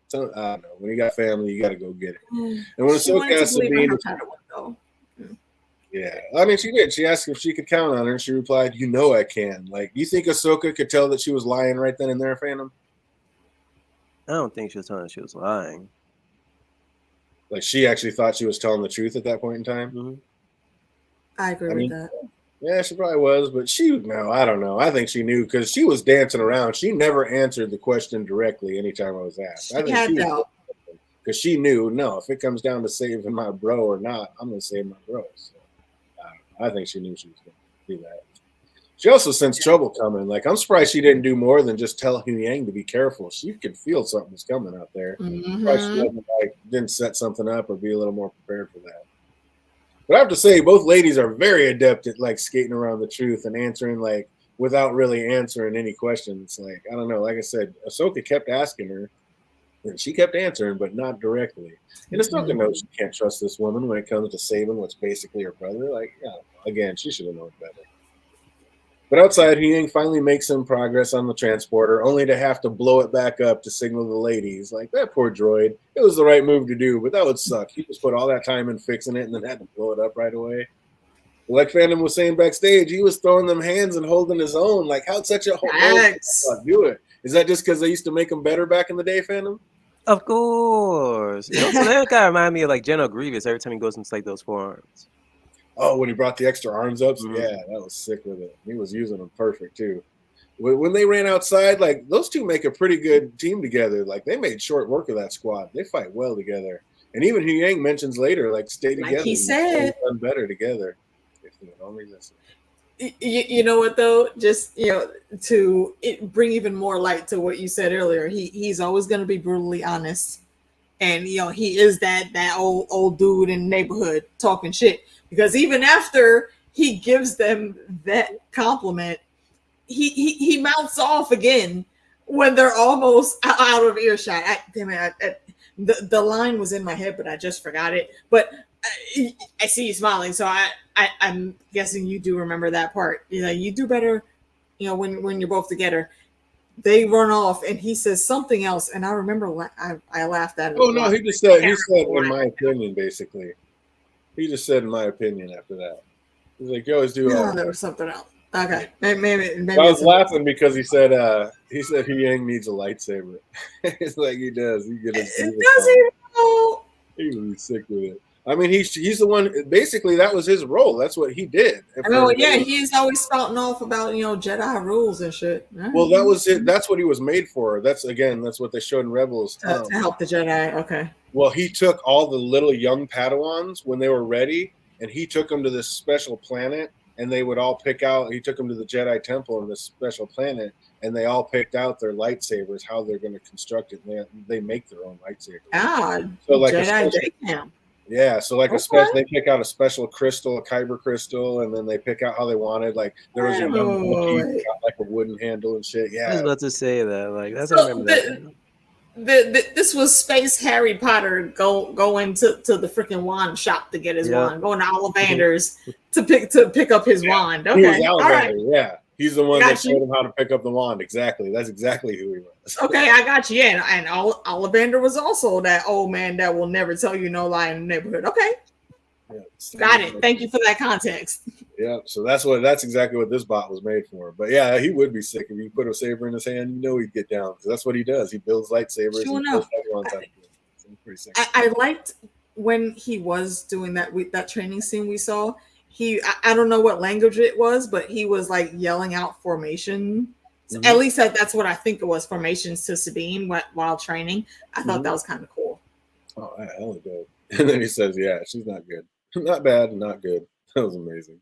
so, I don't know. When you got family, you got to go get it. And when Asoka asked Sabine, yeah, I mean, she did. She asked if she could count on her, and she replied, I can. Like, you think Asoka could tell that she was lying right then and there, Phantom? I don't think she was telling she was lying. Like, she actually thought she was telling the truth at that point in time? Mm-hmm. I agree with that. Yeah, she probably was, but I don't know. I think she knew because she was dancing around. She never answered the question directly anytime I was asked. Because she knew, if it comes down to saving my bro or not, I'm going to save my bro. So, I think she knew she was going to do that. She also sensed trouble coming. Like, I'm surprised she didn't do more than just tell Hu Yang to be careful. She could feel something was coming out there. Mm-hmm. She didn't set something up or be a little more prepared for that. But I have to say, both ladies are very adept at like skating around the truth and answering like without really answering any questions. Like, I don't know. Like I said, Asoka kept asking her, and she kept answering, but not directly. And Asoka knows she can't trust this woman when it comes to saving what's basically her brother. Like, again, she should have known better. But outside, Hu Yang finally makes some progress on the transporter, only to have to blow it back up to signal the ladies. Like, that poor droid. It was the right move to do, but that would suck. He just put all that time in fixing it and then had to blow it up right away. Like Phantom was saying backstage, he was throwing them hands and holding his own. Like, how'd such a do it? Is that just because they used to make them better back in the day, Phantom? Of course. So that kind of remind me of like General Grievous every time he goes into like those forearms. Oh, when he brought the extra arms up? Mm-hmm. Yeah, that was sick with it. He was using them perfect, too. When they ran outside, like, those two make a pretty good team together. Like, they made short work of that squad. They fight well together. And even Hu Yang mentions later, like, stay together. Like he said. Done better together. If you only listen. You know what, though? Just, to bring even more light to what you said earlier, he's always going to be brutally honest. And, he is that old dude in the neighborhood talking shit. Because even after he gives them that compliment, he mounts off again when they're almost out of earshot. The line was in my head, but I just forgot it. But I see you smiling, so I'm guessing you do remember that part. You do better, when you're both together. They run off, and he says something else, and I remember I laughed at it. Oh no, he said, in my opinion, basically. He just said, in my opinion, after that. He's like, you always do. There was something else. Okay, maybe I was laughing because he said Hu Yang needs a lightsaber. It's like he does. He gets. Does he? He was sick with it. I mean, he's the one. Basically, that was his role. That's what he did. I mean, yeah, he's always spouting off about Jedi rules and shit. Well, that was it. That's what he was made for. That's what they showed in Rebels to help the Jedi. Okay. Well, he took all the little young Padawans when they were ready, and he took them to this special planet, and they would all pick out. He took them to the Jedi Temple on this special planet, and they all picked out their lightsabers, how they're going to construct it. They make their own lightsabers. So like Jedi yeah, so like a special, they pick out a special crystal, a kyber crystal, and then they pick out how they wanted. Like there was a young Wookiee got like a wooden handle and shit. Yeah, I was about to say that. Like that's I remember that. This was Space Harry Potter going to the freaking wand shop to get his wand, going to Ollivander's to pick up his wand. Okay, all right. Yeah. He's the one that showed him how to pick up the wand. Exactly. That's exactly who he was. Okay, I got you. Yeah, and Ollivander was also that old man that will never tell you no lie in the neighborhood. Okay. Yeah, got it. Thank you for that context. Yeah, so that's exactly what this bot was made for. But yeah, he would be sick if you put a saber in his hand. He'd get down because that's what he does. He builds lightsabers. Sure enough. Pretty sick. I liked when he was doing that training scene we saw. I don't know what language it was, but he was like yelling out formation. Mm-hmm. At least that's what I think it was, formations to Sabine while training. I thought that was kind of cool. Oh, hell dope. And then he says, yeah, she's not good. Not bad, not good. That was amazing.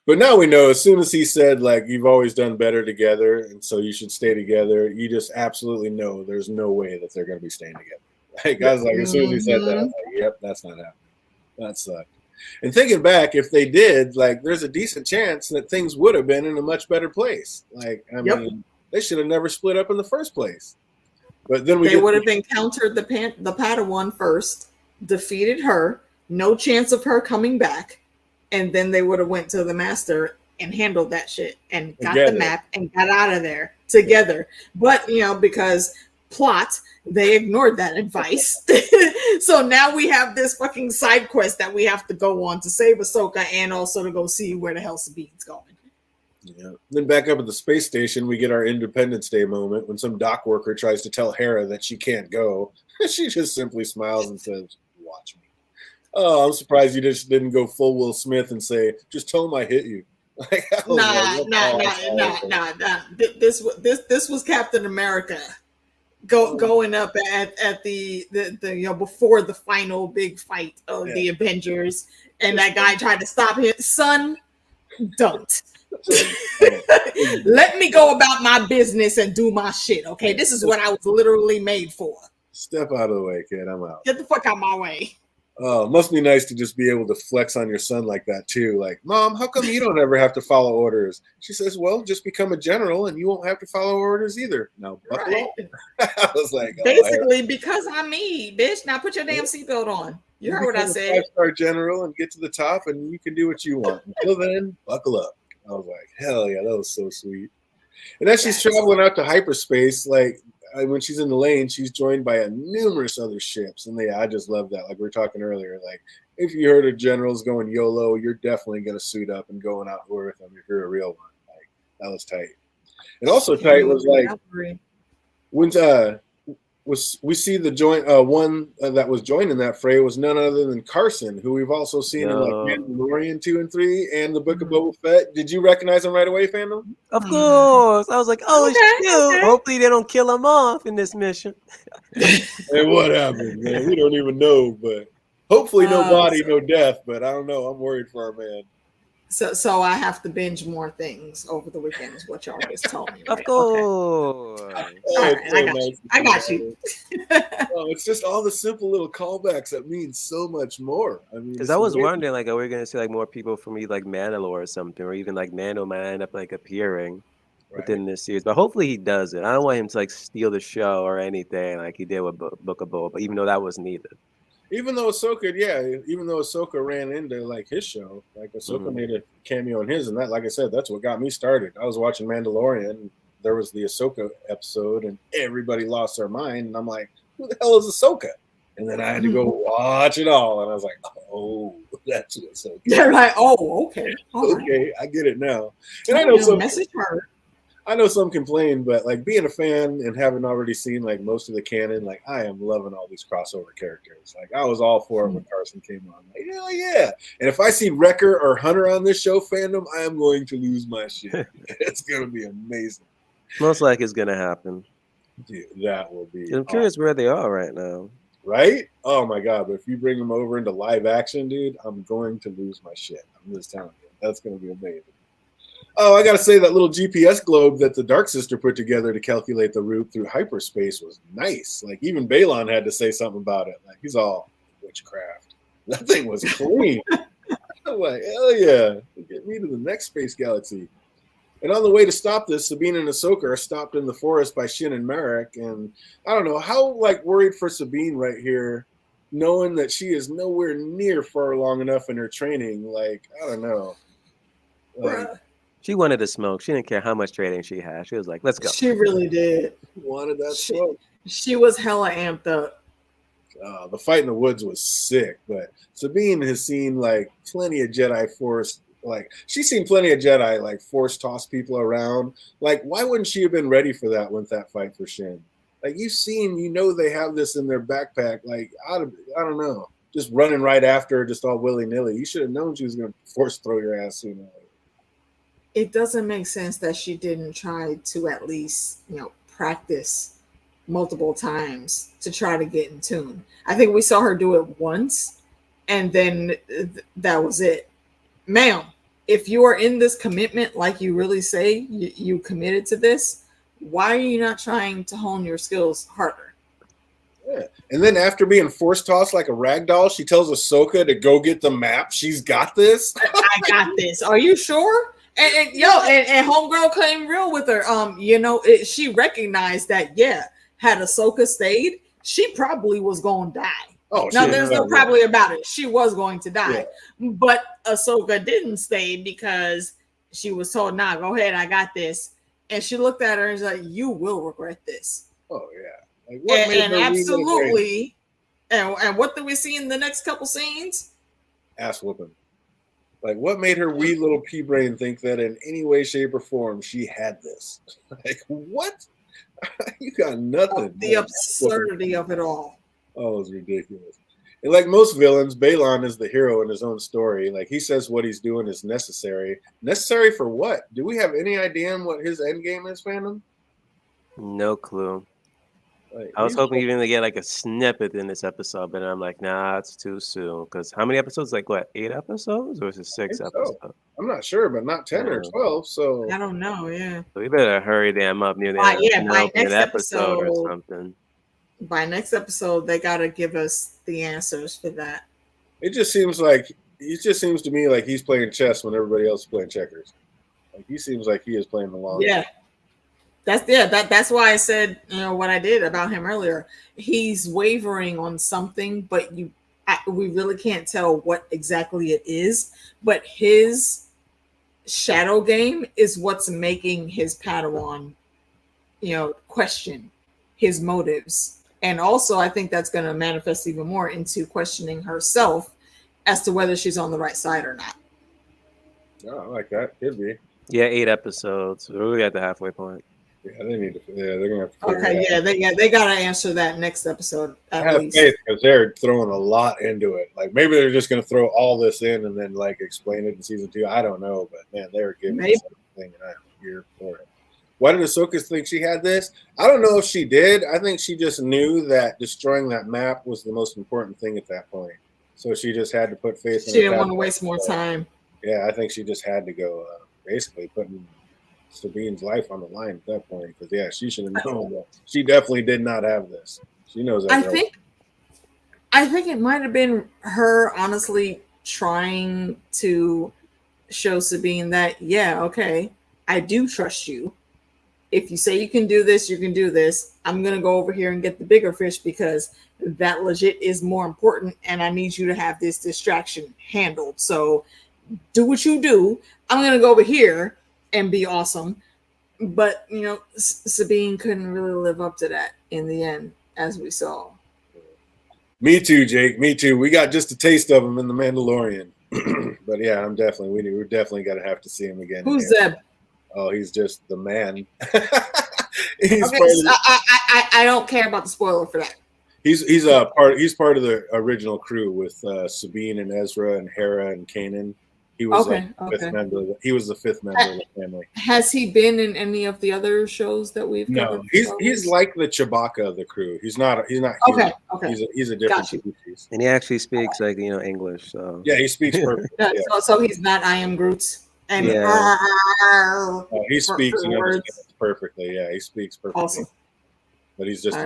But now we know, as soon as he said, like, you've always done better together, and so you should stay together, you just absolutely know there's no way that they're going to be staying together. Like, I was like, as soon as he said that, I was like, yep, that's not happening. That sucked. And thinking back, if they did, like, there's a decent chance that things would have been in a much better place. Like, I mean, they should have never split up in the first place. But then they would have encountered the Padawan first, defeated her, no chance of her coming back, and then they would have went to the Master and handled that shit and got the map and got out of there together. But because plot, they ignored that advice. So now we have this fucking side quest that we have to go on to save Asoka and also to go see where the hell Sabine's going. Yeah. Then back up at the space station, we get our Independence Day moment when some dock worker tries to tell Hera that she can't go. She just simply smiles and says, "Watch me." Oh, I'm surprised you just didn't go full Will Smith and say, "Just tell him I hit you." Nah. This was Captain America. Going up at the before the final big fight of the Avengers, and that guy tried to stop him. Son, don't. Let me go about my business and do my shit. Okay, this is what I was literally made for. Step out of the way, kid. I'm out. Get the fuck out my way. Oh, it must be nice to just be able to flex on your son like that too. Like, Mom, how come you don't ever have to follow orders? She says, well, just become a general and you won't have to follow orders either. Now, buckle up. I was like, basically, because I'm me, bitch. Now put your damn seatbelt on. You heard what I said. 5-star general and get to the top and you can do what you want. Until then, buckle up. I was like, hell yeah, that was so sweet. And as she's traveling out to hyperspace, like, when she's in the lane, she's joined by numerous other ships. And I just love that. Like we were talking earlier, like if you heard of generals going YOLO, you're definitely going to suit up and going out with them if you're a real one. Like that was tight. And also tight was like when we see the one that was joining that fray was none other than Carson, who we've also seen in like Mandalorian 2 and 3 and the Book of Boba Fett. Did you recognize him right away, fandom? Of course. I was like, oh, shit. Hopefully they don't kill him off in this mission. And what happened, man? We don't even know, but hopefully no body, no death. But I don't know. I'm worried for our man. So I have to binge more things over the weekend is what y'all just told me. Right? Of course. Okay. All right, I got you. Oh, it's just all the simple little callbacks that mean so much more. I mean, because I was wondering, like, are we going to see like more people from like Mandalore or something, or even like Mando might end up like appearing within this series? But hopefully he doesn't. I don't want him to like steal the show or anything like he did with Book of Boba, even though that was needed. Even though Asoka ran into like his show, like Asoka made a cameo in his, and that, like I said, that's what got me started. I was watching Mandalorian. There was the Asoka episode, and everybody lost their mind. And I'm like, who the hell is Asoka? And then I had to go watch it all, and I was like, oh, that's what Asoka. They're like, oh, okay, okay, I get it now. And I know some message her. I know some complain, but like being a fan and having already seen like most of the canon, like I am loving all these crossover characters. Like I was all for it when Carson came on. Like, hell yeah. And if I see Wrecker or Hunter on this show fandom, I am going to lose my shit. It's gonna be amazing. Most likely it's gonna happen. Dude, that will be. I'm curious where they are right now. Right? Oh my god! But if you bring them over into live action, dude, I'm going to lose my shit. I'm just telling you, that's going to be amazing. Oh, I gotta say that little GPS globe that the Dark Sister put together to calculate the route through hyperspace was nice. Like even Balon had to say something about it. Like he's all witchcraft. That thing was clean. I'm like, hell yeah! Get me to the next space galaxy. And on the way to stop this, Sabine and Asoka are stopped in the forest by Shin and Marek. And I don't know how like worried for Sabine right here, knowing that she is nowhere near far along enough in her training. Like I don't know. Like, she wanted to smoke. She didn't care how much training she had. She was like, let's go. She really did. Wanted that smoke. She was hella amped up. The fight in the woods was sick, but Sabine has seen like plenty of Jedi Force. Like she's seen plenty of Jedi like Force toss people around. Like why wouldn't she have been ready for that with that fight for Shin? Like you know they have this in their backpack. Like I don't know, just running right after her, just all willy nilly. You should have known she was going to Force throw your ass sooner. It doesn't make sense that she didn't try to at least, practice multiple times to try to get in tune. I think we saw her do it once, and then that was it. Ma'am, if you are in this commitment, like you really say you committed to this, why are you not trying to hone your skills harder? Yeah. And then after being Force tossed like a rag doll, she tells Ahsoka to go get the map. She's got this. I got this. Are you sure? And homegirl came real with her. She recognized that had Ahsoka stayed, she probably was going to die. Oh, now there's no probably about it. She was going to die, but Ahsoka didn't stay because she was told, "Nah, go ahead, I got this." And she looked at her and was like, "You will regret this." Oh yeah, like, and absolutely. And what do we see in the next couple scenes? Ass whooping. Like, what made her wee little pea brain think that in any way, shape, or form she had this? Like, what? You got nothing. The absurdity of it all. Oh, it's ridiculous. And like most villains, Balon is the hero in his own story. Like, he says what he's doing is necessary. Necessary for what? Do we have any idea on what his end game is, fandom? No clue. Like, I was hoping even to get like a snippet in this episode, but I'm like, nah, it's too soon. Because how many episodes? Like what, 8 episodes, or is it 6 episodes? So. I'm not sure, but not 10 or 12. So I don't know. Yeah. So we better hurry them up near the end by next episode or something. By next episode, they gotta give us the answers for that. It just seems to me like he's playing chess when everybody else is playing checkers. Like he seems like he is playing the long game. That's why I said, what I did about him earlier. He's wavering on something, but we really can't tell what exactly it is. But his shadow game is what's making his Padawan, question his motives. And also, I think that's going to manifest even more into questioning herself as to whether she's on the right side or not. Oh, I like that. Could be. Yeah, 8 episodes. We're really at the halfway point. Yeah, they need to. Yeah, they're gonna have to. Okay, they gotta answer that next episode. I have faith because they're throwing a lot into it. Like maybe they're just gonna throw all this in and then like explain it in season 2. I don't know, but man, they're giving us something, and I'm here for it. Why did Ahsoka think she had this? I don't know if she did. I think she just knew that destroying that map was the most important thing at that point. So she just had to put faith in. She didn't want to waste more time. Yeah, I think she just had to go basically putting Sabine's life on the line at that point, because she should have known that she definitely did not have this. She knows that. I think it might have been her honestly trying to show Sabine that okay, I do trust you. If you say you can do this, you can do this. I'm gonna go over here and get the bigger fish because that legit is more important, and I need you to have this distraction handled. So do what you do. I'm gonna go over here and be awesome. But Sabine couldn't really live up to that in the end, as we saw. Me too, Jake. Me too. We got just a taste of him in The Mandalorian. But yeah, we're definitely got to have to see him again. Who's Zeb? Oh, he's just the man. Okay, so I don't care about the spoiler for that. He's part of the original crew with Sabine and Ezra and Hera and Kanan. He was fifth member. He was the fifth member of the family. Has he been in any of the other shows that we've covered? No, he's like the Chewbacca of the crew. He's not human. Okay. He's a different species. And he actually speaks like English. So yeah, he speaks perfect. Yeah. So he's not I Am Groot. And he speaks and understands perfectly. Yeah, he speaks perfectly. Awesome. But he's just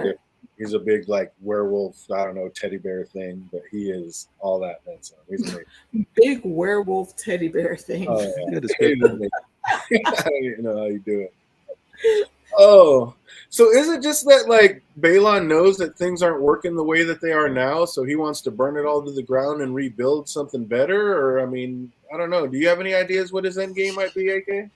he's a big like werewolf, I don't know, teddy bear thing, but he is all that then some. He's amazing. Big werewolf teddy bear thing. Oh, yeah. I don't even know how you do it. Oh, so is it just that like Balon knows that things aren't working the way that they are now, so he wants to burn it all to the ground and rebuild something better? Or I mean, I don't know. Do you have any ideas what his end game might be, AK?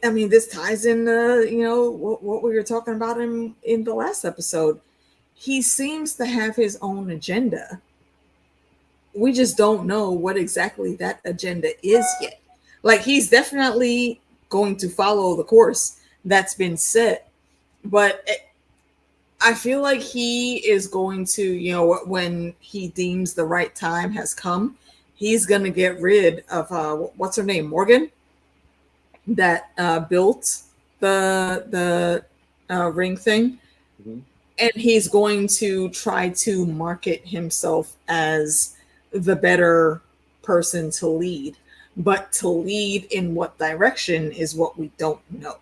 I mean, this ties in, what we were talking about in the last episode. He seems to have his own agenda. We just don't know what exactly that agenda is yet. Like, he's definitely going to follow the course that's been set, but I feel like he is going to, when he deems the right time has come, he's going to get rid of what's her name, Morgan, that built the ring thing. Mm-hmm. And he's going to try to market himself as the better person to lead, but to lead in what direction is what we don't know.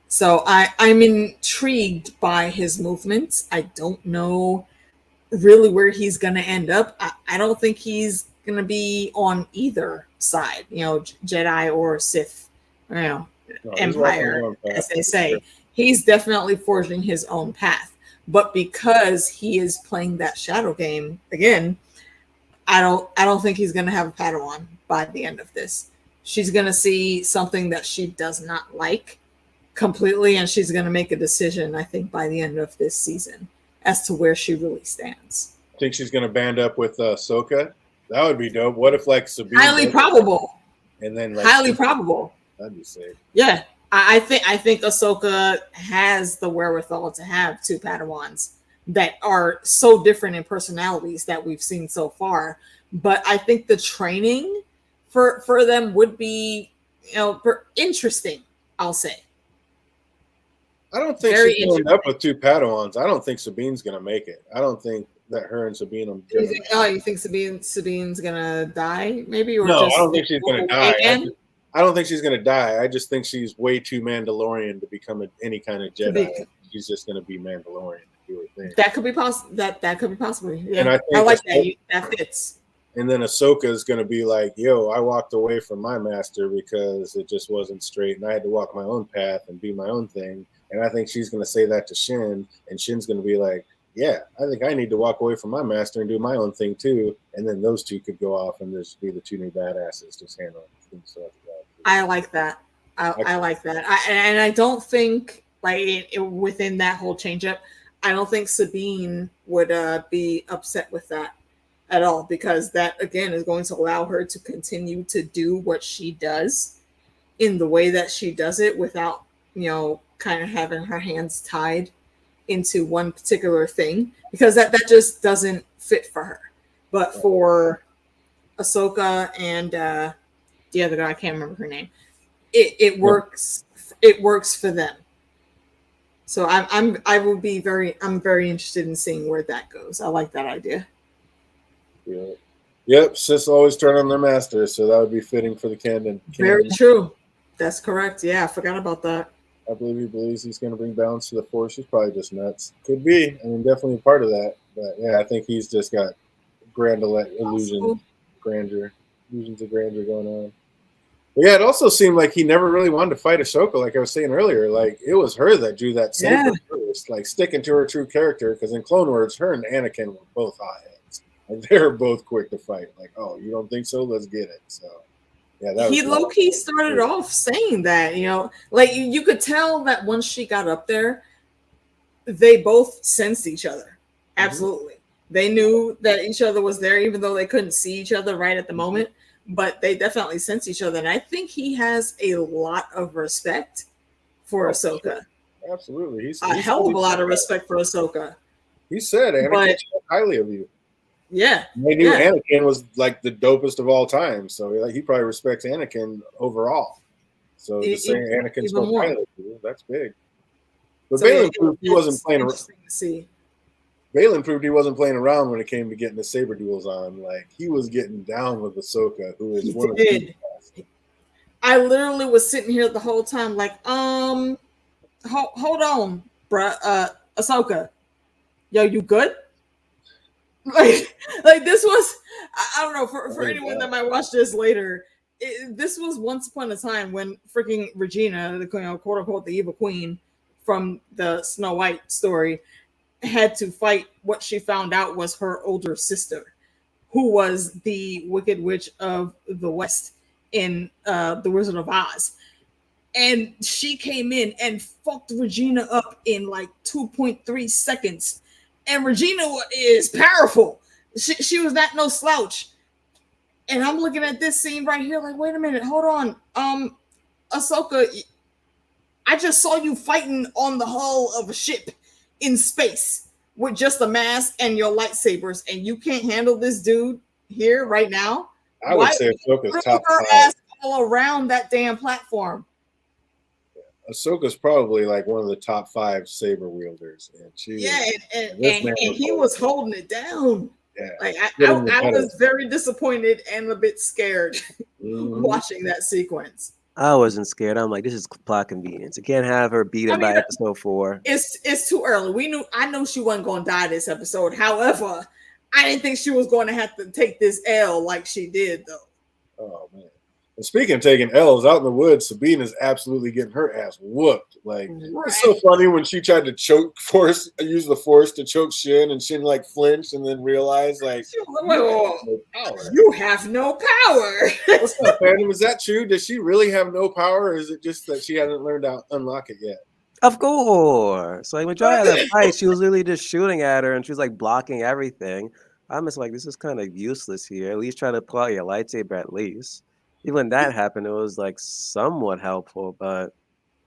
So I'm intrigued by his movements. I don't know really where he's going to end up. I don't think he's going to be on either side, Jedi or Sith, Empire, as they say. He's definitely forging his own path. But because he is playing that shadow game again, I don't think he's going to have a Padawan by the end of this. She's going to see something that she does not like completely, and she's going to make a decision, I think, by the end of this season as to where she really stands. Think she's going to band up with Asoka? That would be dope. What if like Sabine? Highly probable. And then highly probable. That'd be sick. Yeah, I think Asoka has the wherewithal to have two Padawans that are so different in personalities that we've seen so far. But I think the training for them would be, interesting, I'll say. I don't think she's going to end up with two Padawans. I don't think Sabine's going to make it. I don't think that her and Sabine are going to you think Sabine's going to die, maybe? Or no, I don't think she's going to die. I don't think she's going to die. I just think she's way too Mandalorian to become any kind of Jedi. She's just going to be Mandalorian to do her thing. That could be possible. That could be possible. Yeah, and I like that. That fits. And then Ahsoka is going to be like, yo, I walked away from my master because it just wasn't straight, and I had to walk my own path and do my own thing. And I think she's going to say that to Shin, and Shin's going to be like, yeah, I think I need to walk away from my master and do my own thing too. And then those two could go off and just be the two new badasses just handling things. I like that. I like that. And I don't think, within that whole change up, I don't think Sabine would be upset with that at all, because that, again, is going to allow her to continue to do what she does in the way that she does it without, kind of having her hands tied into one particular thing, because that just doesn't fit for her. But for Ahsoka and the other guy, I can't remember her name, it works. It works for them. So I'm very interested in seeing where that goes. I like that idea. Yeah. Yep, Sith always turn on their master, so that would be fitting for the canon. Very true. That's correct. Yeah, I forgot about that. I believe he believes he's going to bring balance to the Force. He's probably just nuts. Could be. I mean, definitely part of that. But yeah, I think he's just got illusions of grandeur going on. But yeah, it also seemed like he never really wanted to fight Asoka, like I was saying earlier. Like, it was her that drew that saber first, like sticking to her true character. Because in Clone Wars, her and Anakin were both hotheads. Like, they were both quick to fight. Like, oh, you don't think so? Let's get it. So. Yeah, he low-key started off saying that, like you could tell that once she got up there, they both sensed each other. Absolutely. Mm-hmm. They knew that each other was there, even though they couldn't see each other right at the moment. but they definitely sense each other. And I think he has a lot of respect for Asoka. Sure. Absolutely. He's hell of a lot of respect for Asoka. He said Anakin spoke highly of you. Yeah. They knew Anakin was like the dopest of all time. So he probably respects Anakin overall. So to say Anakin spoke highly of you, that's big. But so Balin proved he wasn't playing around. Balin proved he wasn't playing around when it came to getting the saber duels on. Like, he was getting down with Asoka, who is one of the best. I literally was sitting here the whole time like, hold on, bruh, Asoka. Yo, you good? Like this was, I don't know, for anyone that might watch this later, this was once upon a time when freaking Regina, the quote unquote the evil queen from the Snow White story, had to fight what she found out was her older sister, who was the Wicked Witch of the West in The Wizard of Oz. And she came in and fucked Regina up in like 2.3 seconds. And Regina is powerful. She was not no slouch. And I'm looking at this scene right here like, wait a minute, hold on. Asoka, I just saw you fighting on the hull of a ship in space with just a mask and your lightsabers, and you can't handle this dude here right now? I would say Ahsoka's top her 5. Ass all around that damn platform. Ahsoka's probably like one of the top 5 saber wielders, and he was holding it down. Yeah, like I was very disappointed and a bit scared watching that sequence. I wasn't scared. I'm like, this is plot convenience. I can't have her beat him by episode 4. It's too early. I knew she wasn't going to die this episode. However, I didn't think she was going to have to take this L like she did, though. Oh man. And speaking of taking L's, out in the woods, Sabine is absolutely getting her ass whooped. Like, it's so funny when she tried to use the force to choke Shin, and Shin like flinched and then realized like, you have no power. What's up, Phantom? Is that true? Does she really have no power, or is it just that she hasn't learned to unlock it yet? Of course. Like when Joy had that fight, she was literally just shooting at her, and she was like blocking everything. I'm just like, this is kind of useless here. At least try to pull out your lightsaber at least. Even when that happened, it was like somewhat helpful, but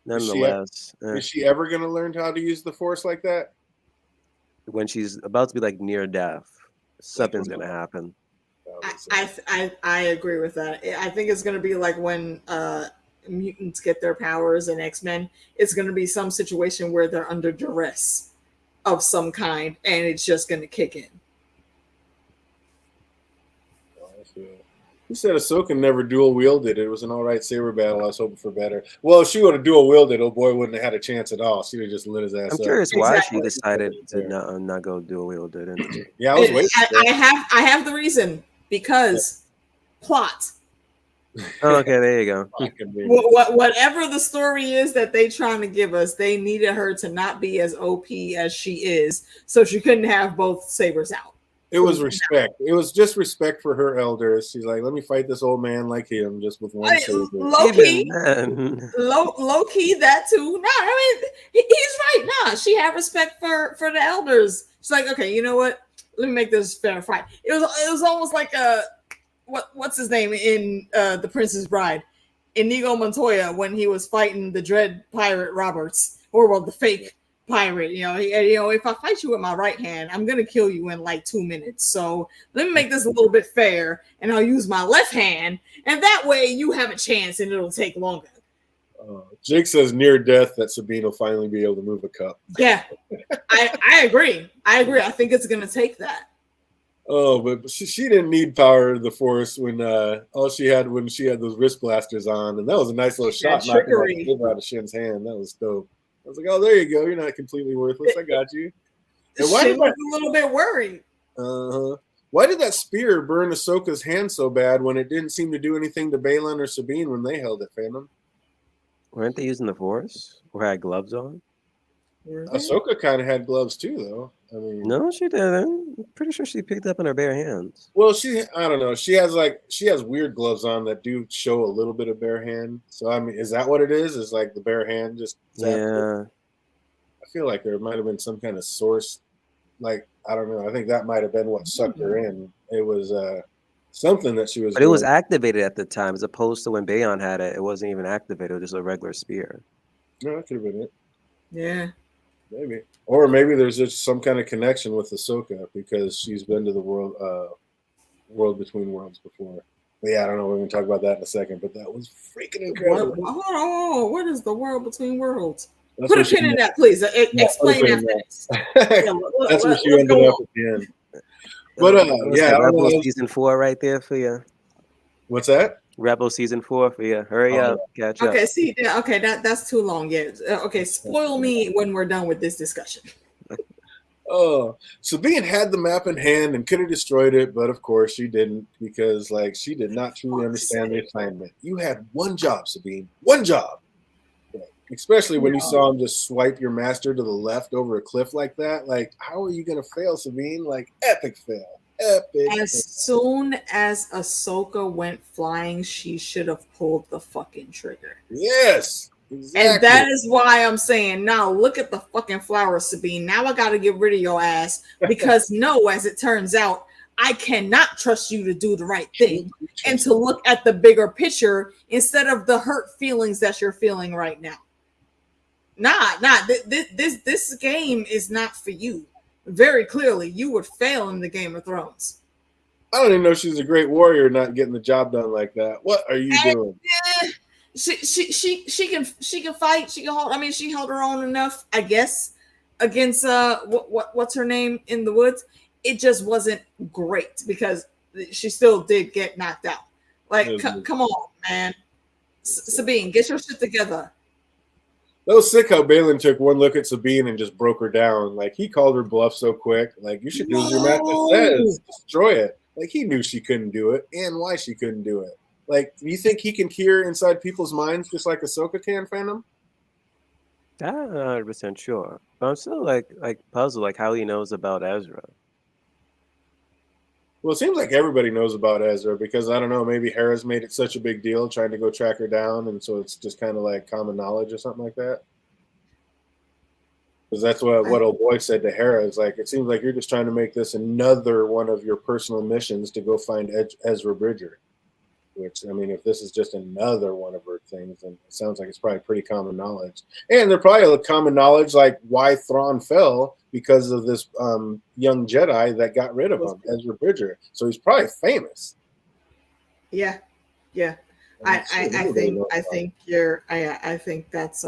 nonetheless. Is she ever going to learn how to use the Force like that? When she's about to be like near death, something's going to happen. I agree with that. I think it's going to be like when mutants get their powers in X-Men. It's going to be some situation where they're under duress of some kind, and it's just going to kick in. Who said Ahsoka never dual wielded? It was an all right saber battle. I was hoping for better. Well, if she would have dual wielded, oh boy wouldn't have had a chance at all. She'd have just lit his ass up. I'm curious why she decided to not go dual wielded. Yeah, I was waiting. I have the reason, because plot. Oh, okay, there you go. Whatever the story is that they trying to give us, they needed her to not be as OP as she is, so she couldn't have both sabers out. It was respect. It was just respect for her elders. She's like, let me fight this old man like him just with one saber. Low key, that too. No, I mean, he's right. Nah, she had respect for the elders. She's like, okay, you know what? Let me make this fair fight. It was almost like what's his name in The Princess Bride, Inigo Montoya, when he was fighting the Dread Pirate Roberts, or the fake pirate. If I fight you with my right hand, I'm gonna kill you in like 2 minutes. So let me make this a little bit fair, and I'll use my left hand, and that way you have a chance, and it'll take longer. Jake says near death that Sabine will finally be able to move a cup. Yeah, I agree. I think it's gonna take that. Oh, but she didn't need power of the Force when she had those wrist blasters on, and that was a nice little shot knocking out of Shin's hand. That was dope. I was like, oh, there you go. You're not completely worthless. I got you. And why was a little bit worried. Why did that spear burn Ahsoka's hand so bad when it didn't seem to do anything to Balin or Sabine when they held it, Phantom? Weren't they using the Force? Or had gloves on? Ahsoka kind of had gloves too, though. I mean, no, she didn't. I'm pretty sure she picked up in her bare hands. Well, I don't know. She has weird gloves on that do show a little bit of bare hand. So I mean, is that what it is? Is like the bare hand just? Yeah. I feel like there might have been some kind of source. Like, I don't know. I think that might have been what sucked her in. It was something that she was. But it was activated at the time, as opposed to when Bayon had it. It wasn't even activated; it was just a regular spear. No, that could have been it. Yeah. Maybe, or maybe there's just some kind of connection with Asoka because she's been to the world between worlds before. But yeah, I don't know. We're gonna talk about that in a second. But that was freaking incredible. What is the world between worlds? That's Put a pin in that, please. Explain after this. That's where she ended up at the end. But yeah, Rebel season 4 right there for you. What's that? Rebel season 4 for you. Hurry up, catch up. Okay, see, that's too long. Yeah. Okay, spoil me when we're done with this discussion. Oh, Sabine had the map in hand and could have destroyed it, but of course she didn't because, like, she did not truly understand the assignment. You had one job, Sabine. One job. Especially when you saw him just swipe your master to the left over a cliff like that. Like, how are you going to fail, Sabine? Like, epic fail. Epic. As soon as Asoka went flying, she should have pulled the fucking trigger. Yes. Exactly. And that is why I'm saying, now look at the fucking flower, Sabine. Now I got to get rid of your ass because no, as it turns out, I cannot trust you to do the right thing and to look at the bigger picture instead of the hurt feelings that you're feeling right now. This game is not for you. Very clearly, you would fail in the Game of Thrones. I don't even know she's a great warrior not getting the job done like that. What are you doing? She can fight. She can hold. I mean, she held her own enough, I guess, against what's her name in the woods. It just wasn't great because she still did get knocked out. Like, come on, man, Sabine, get your shit together. That was sick how Balin took one look at Sabine and just broke her down. Like, he called her bluff so quick. Like, you should do as your master says. Destroy it. Like, he knew she couldn't do it and why she couldn't do it. Like, do you think he can peer inside people's minds just like Asoka can, fandom? I'm not 100% sure. But I'm still like puzzled, like how he knows about Ezra. Well, it seems like everybody knows about Ezra because, I don't know, maybe Hera's made it such a big deal trying to go track her down, and so it's just kind of like common knowledge or something like that. Because that's what old boy said to Hera is like, it seems like you're just trying to make this another one of your personal missions to go find Ezra Bridger. Which, I mean, if this is just another one of her things, then it sounds like it's probably pretty common knowledge. And they're probably a common knowledge like why Thrawn fell because of this young Jedi that got rid of him, Ezra Bridger. So he's probably famous. Yeah. I think that's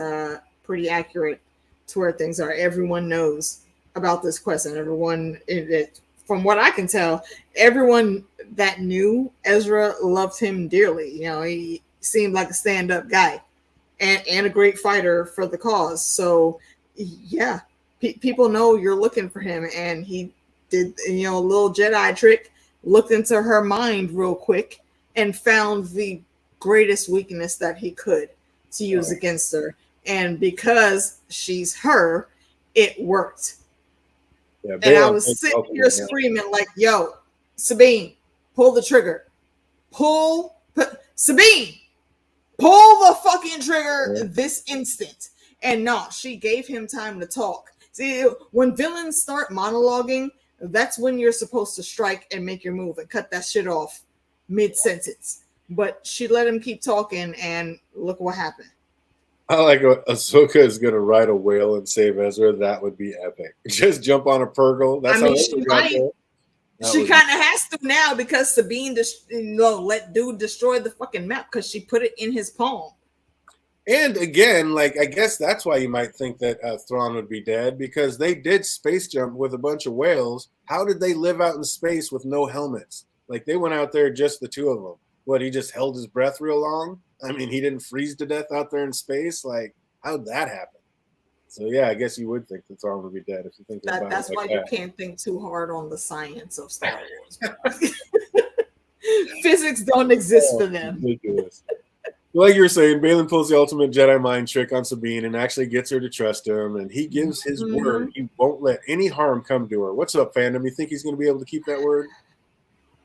pretty accurate to where things are. Everyone knows about this quest, and everyone from what I can tell, everyone that knew Ezra loved him dearly. You know, he seemed like a stand-up guy and a great fighter for the cause. So, yeah, people know you're looking for him. And he did, a little Jedi trick, looked into her mind real quick and found the greatest weakness that he could to use against her. And because she's her, it worked. Yeah, and I was sitting here screaming like, yo, Sabine, pull the trigger. Sabine, pull the fucking trigger this instant. And no, she gave him time to talk. See, when villains start monologuing, that's when you're supposed to strike and make your move and cut that shit off mid-sentence. But she let him keep talking, and look what happened. I like Asoka is going to ride a whale and save Ezra. That would be epic. Just jump on a Purgle. That's how she might. She kind of has to now because Sabine let dude destroy the fucking map because she put it in his palm. And again, like, I guess that's why you might think that Thrawn would be dead, because they did space jump with a bunch of whales. How did they live out in space with no helmets? Like, they went out there, just the two of them. What, he just held his breath real long? I mean, he didn't freeze to death out there in space. Like, how'd that happen? So, yeah, I guess you would think that Thrawn would be dead if you think about it. That's why you can't think too hard on the science of Star Wars. Physics don't exist for them. Ridiculous. Like you were saying, Balin pulls the ultimate Jedi mind trick on Sabine and actually gets her to trust him. And he gives his word. He won't let any harm come to her. What's up, fandom? You think he's going to be able to keep that word?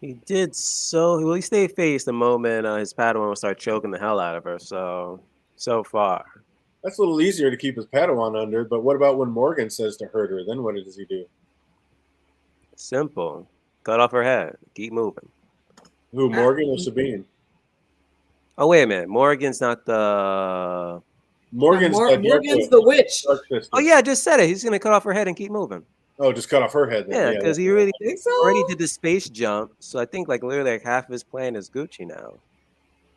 He did he stayed faced the moment his Padawan would start choking the hell out of her. So far. That's a little easier to keep his Padawan under, but what about when Morgan says to hurt her? Then what does he do? Simple. Cut off her head. Keep moving. Who, Morgan or Sabine? Oh, wait a minute. Morgan's not the... Morgan's Morgan's the witch. Oh, yeah, I just said it. He's going to cut off her head and keep moving. Oh, just cut off her head then. Yeah, because he think so? already did the space jump. So I think like literally like half of his plan is Gucci now.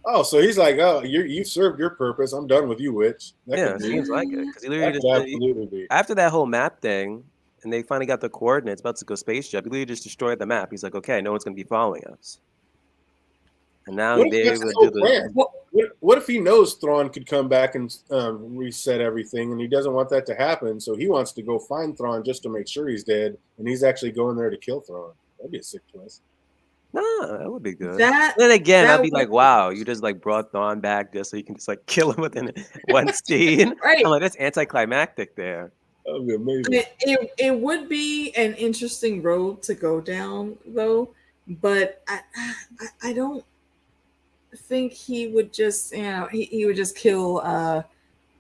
Oh, so he's like, oh, you've served your purpose. I'm done with you, witch. It seems like it. Because he literally absolutely be. After that whole map thing, and they finally got the coordinates, about to go space jump, he literally just destroyed the map. He's like, okay, no one's going to be following us. And now they're able to do the... What if he knows Thrawn could come back and reset everything, and he doesn't want that to happen, so he wants to go find Thrawn just to make sure he's dead, and he's actually going there to kill Thrawn? That'd be a sick twist. No, that would be good. Then again, I'd be like, wow, you just like brought Thrawn back just so you can just like kill him within one scene. Right. I'm like, that's anticlimactic there. That would be amazing. It would be an interesting road to go down, though, but I don't think he would just, he would just kill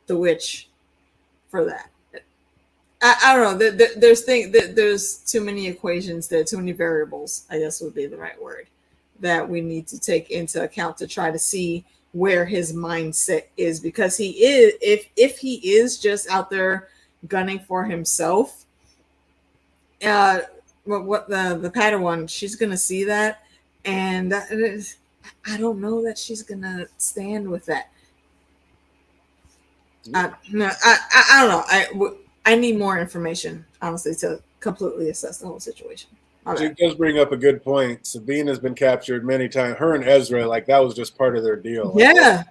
the witch for that. I don't know. There's too many equations there, too many variables, I guess would be the right word, that we need to take into account to try to see where his mindset is, because he is, if he is just out there gunning for himself, what the Padawan, she's gonna see that, and I don't know that she's gonna stand with that. I don't know. I need more information, honestly, to completely assess the whole situation. It does bring up a good point. Sabine has been captured many times. Her and Ezra, like that was just part of their deal. Yeah,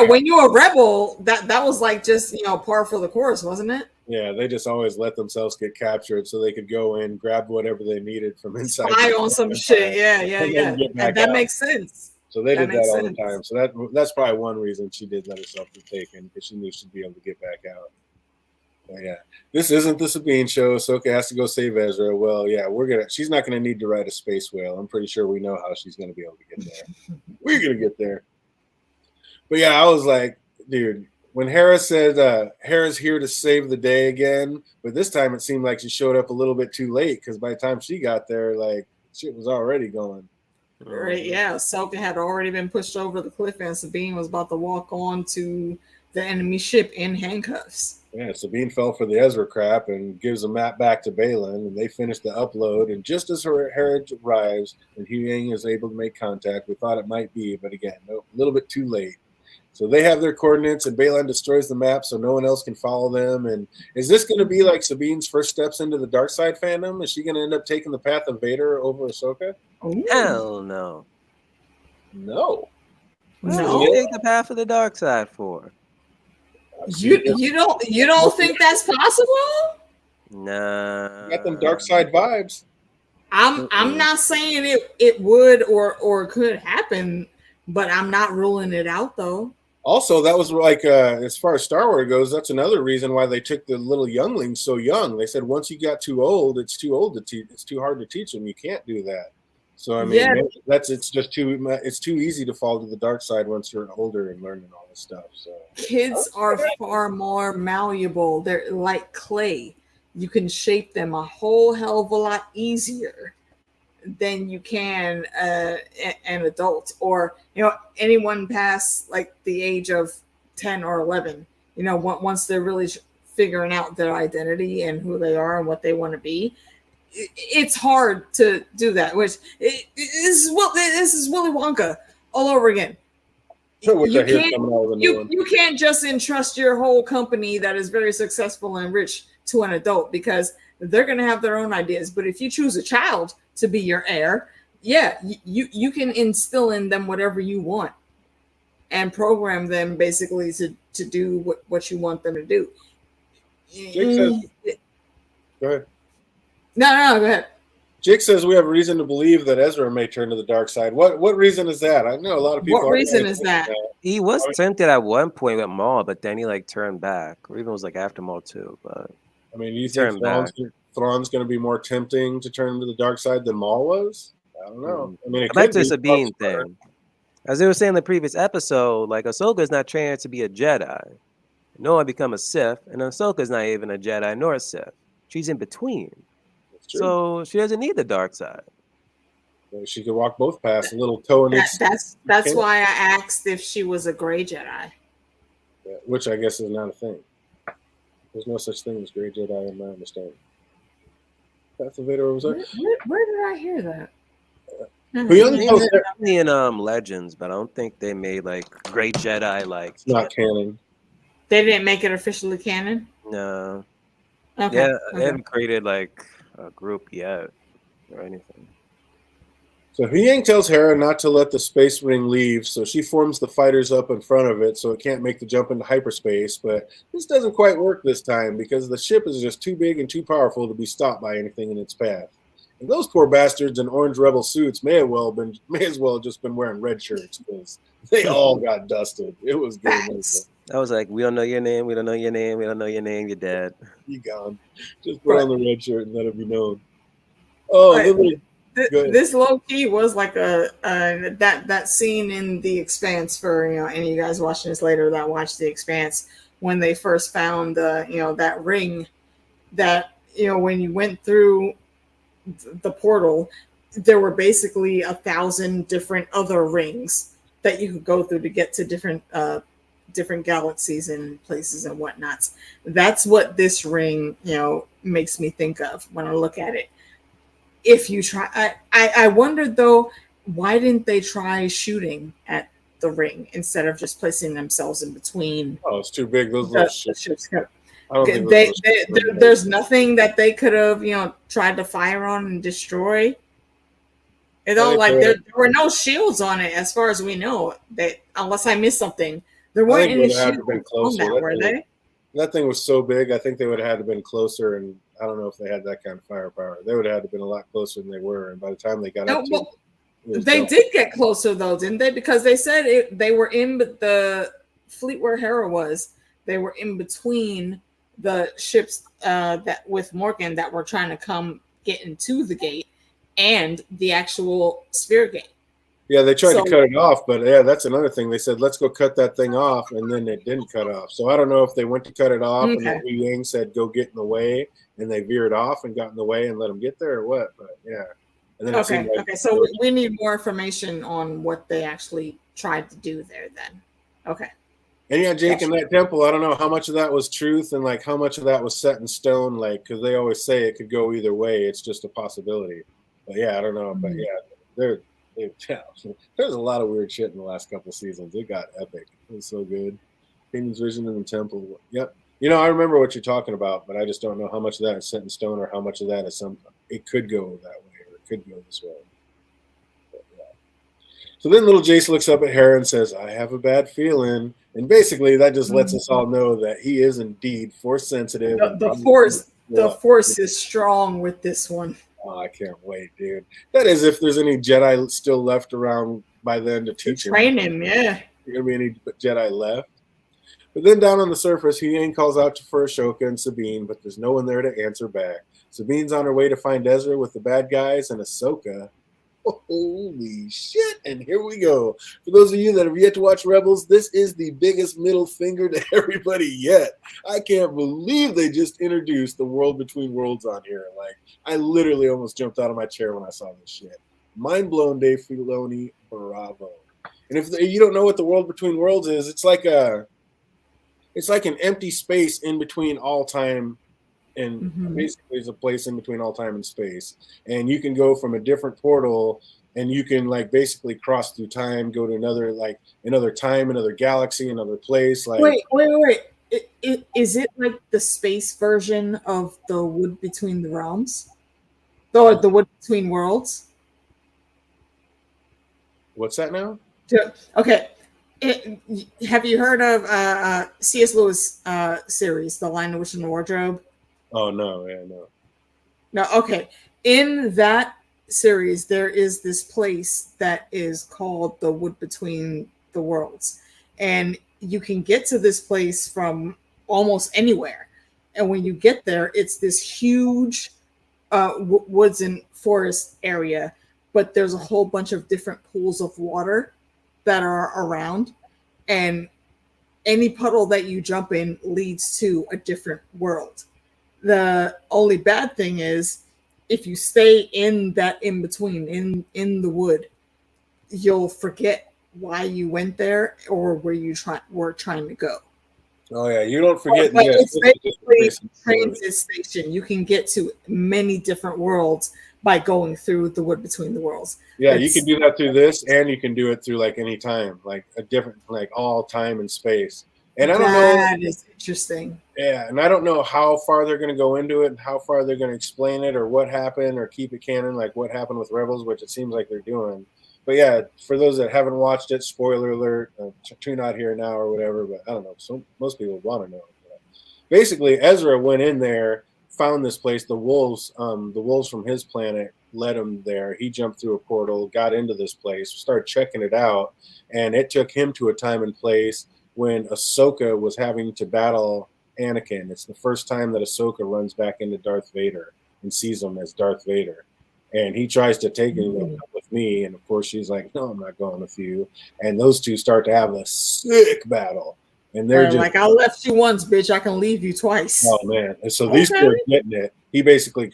when you're a rebel, that was like just par for the course, wasn't it? Yeah, they just always let themselves get captured so they could go in, grab whatever they needed from inside. Spy on some shit. Yeah. And that makes sense. So they did that all the time. So that's probably one reason she did let herself be taken, because she knew she'd be able to get back out. But yeah, this isn't the Sabine show. Ahsoka has to go save Ezra. Well, yeah, she's not going to need to ride a space whale. I'm pretty sure we know how she's going to be able to get there. We're going to get there. But yeah, I was like, dude, when Hera said Hera's here to save the day again, but this time it seemed like she showed up a little bit too late, because by the time she got there, like shit was already going. Right, yeah. Ahsoka had already been pushed over the cliff, and Sabine was about to walk on to the enemy ship in handcuffs. Yeah, Sabine fell for the Ezra crap and gives the map back to Baylan, and they finish the upload. And just as Hera arrives and Huyang is able to make contact, we thought it might be, but again, a little bit too late. So they have their coordinates, and Baylan destroys the map so no one else can follow them. And is this going to be like Sabine's first steps into the dark side fandom? Is she going to end up taking the path of Vader over Ahsoka? Hell no. No. What would you take the path of the dark side for? You don't think that's possible? Nah. Got them dark side vibes. I'm not saying it would or could happen, but I'm not ruling it out though. Also, that was like as far as Star Wars goes, that's another reason why they took the little younglings so young. They said once you got too old, it's too old to teach. It's too hard to teach them. You can't do that. So I mean, it's too easy to fall to the dark side once you're older and learning all this stuff. So kids are far more malleable. They're like clay. You can shape them a whole hell of a lot easier than you can an adult, or anyone past like the age of 10 or 11. Once they're really figuring out their identity and who they are and what they want to be. It's hard to do that, which this is Willy Wonka all over again. You can't just entrust your whole company that is very successful and rich to an adult, because they're going to have their own ideas. But if you choose a child to be your heir, you can instill in them whatever you want and program them basically to do what you want them to do. Go ahead. No, go ahead. Jake says we have reason to believe that Ezra may turn to the dark side. What reason is that? I know a lot of people. What reason is that? He was tempted at one point with Maul, but then he like turned back, or even was like after Maul too. But I mean, you think Thrawn's going to be more tempting to turn to the dark side than Maul was? I don't know. I mean, back to the Sabine thing. As they were saying in the previous episode, like Ahsoka is not trained to be a Jedi. Noah become a Sith, and Ahsoka is not even a Jedi nor a Sith. She's in between. So she doesn't need the dark side. She could walk both paths. A little toe in its. That's why I asked if she was a gray Jedi. Which I guess is not a thing. There's no such thing as gray Jedi in my understanding. That's Vader was Where did I hear that? In Legends, but I don't think they made like Great Jedi like. It's not canon. They didn't make it officially canon? No. Okay. Yeah, they haven't created like a group yet or anything. So Huyang tells Hera not to let the space ring leave, so she forms the fighters up in front of it so it can't make the jump into hyperspace. But this doesn't quite work this time because the ship is just too big and too powerful to be stopped by anything in its path. And those poor bastards in orange rebel suits may as well just been wearing red shirts because they all got dusted. It was good. I was like, we don't know your name, we don't know your name, we don't know your name, you're dead. You gone. Just put on the red shirt and let it be known. Oh, this low key was like that scene in The Expanse for any of you guys watching this later that watched The Expanse when they first found that ring that when you went through the portal there were basically 1,000 different other rings that you could go through to get to different galaxies and places and whatnots. That's what this ring makes me think of when I look at it. If you try, I wondered though, why didn't they try shooting at the ring instead of just placing themselves in between? Oh, it's too big. Those little ships. There's nothing that they could have, tried to fire on and destroy. There were no shields on it, as far as we know. That unless I missed something, there weren't any shields on that, were they? That thing was so big. I think they would have had to been closer, and I don't know if they had that kind of firepower. They would have had to been a lot closer than they were, and by the time they got up to they did get closer though, didn't they? Because they said they were in the fleet where Hera was. They were in between the ships that with Morgan that were trying to come get into the gate and the actual sphere gate. Yeah, they tried to cut it off, but yeah, that's another thing. They said, let's go cut that thing off, and then it didn't cut off. So I don't know if they went to cut it off and then Yang said, go get in the way, and they veered off and got in the way and let them get there or what, but yeah. And then okay, so we need more information on what they actually tried to do there then. Okay. And yeah, Jake, in that temple, I don't know how much of that was truth and like how much of that was set in stone, like, because they always say it could go either way. It's just a possibility. But yeah, I don't know. But yeah, there's a lot of weird shit in the last couple of seasons. It got epic. It was so good. Kingdom's Vision in the temple. Yep. I remember what you're talking about, but I just don't know how much of that is set in stone or how much of that is it could go that way or it could go this way. But, yeah. So then little Jace looks up at Hera and says, I have a bad feeling. And basically that just lets us all know that he is indeed force sensitive. The force is strong with this one. Oh, I can't wait, dude. That is if there's any Jedi still left around by then to teach him. Train him, yeah. There's going to be any Jedi left. But then down on the surface, Huyang calls out for Asoka and Sabine, but there's no one there to answer back. Sabine's on her way to find Ezra with the bad guys, and Asoka. Holy shit, and here we go. For those of you that have yet to watch Rebels, this is the biggest middle finger to everybody yet. I can't believe they just introduced the World Between Worlds on here. Like, I literally almost jumped out of my chair when I saw this shit. Mind blown, Dave Filoni. Bravo. And if you don't know what the World Between Worlds is, it's like an empty space in between all time. And basically it's a place in between all time and space. And you can go from a different portal and you can like basically cross through time, go to another time, another galaxy, another place. Like Wait. Is it like the space version of the Wood Between the Realms? Or the Wood Between Worlds? What's that now? Okay. Have you heard of C.S. Lewis series, The Lion, the Witch, and the Wardrobe? Oh, no. Yeah, no. No, okay. In that series, there is this place that is called the Wood Between the Worlds. And you can get to this place from almost anywhere. And when you get there, it's this huge woods and forest area. But there's a whole bunch of different pools of water that are around. And any puddle that you jump in leads to a different world. The only bad thing is if you stay in that in between in the wood, you'll forget why you went there or where you were trying to go. Oh yeah, you don't forget But this. it's This is just a basically basic a story. transit station. You can get to many different worlds by going through the wood between the worlds. Yeah, you can do that through this, and you can do it through like any time, like a different, like all time and space. And I don't know, That is interesting. yeah, and I don't know how far they're going to go into it, and how far they're going to explain it, or what happened, or keep it canon, like what happened with Rebels, which it seems like they're doing. But yeah, for those that haven't watched it, spoiler alert, tune out here now or whatever. But I don't know, most people want to know. But basically, Ezra went in there, found this place. The wolves from his planet led him there. He jumped through a portal, got into this place, started checking it out, and it took him to a time and place when Asoka was having to battle Anakin. It's the first time that Asoka runs back into Darth Vader and sees him as Darth Vader. And he tries to take him with me, and of course she's like, "No, I'm not going with you." And those two start to have a sick battle, and they're just like, I left you once, bitch. I can leave you twice. oh man! And so these two are getting it.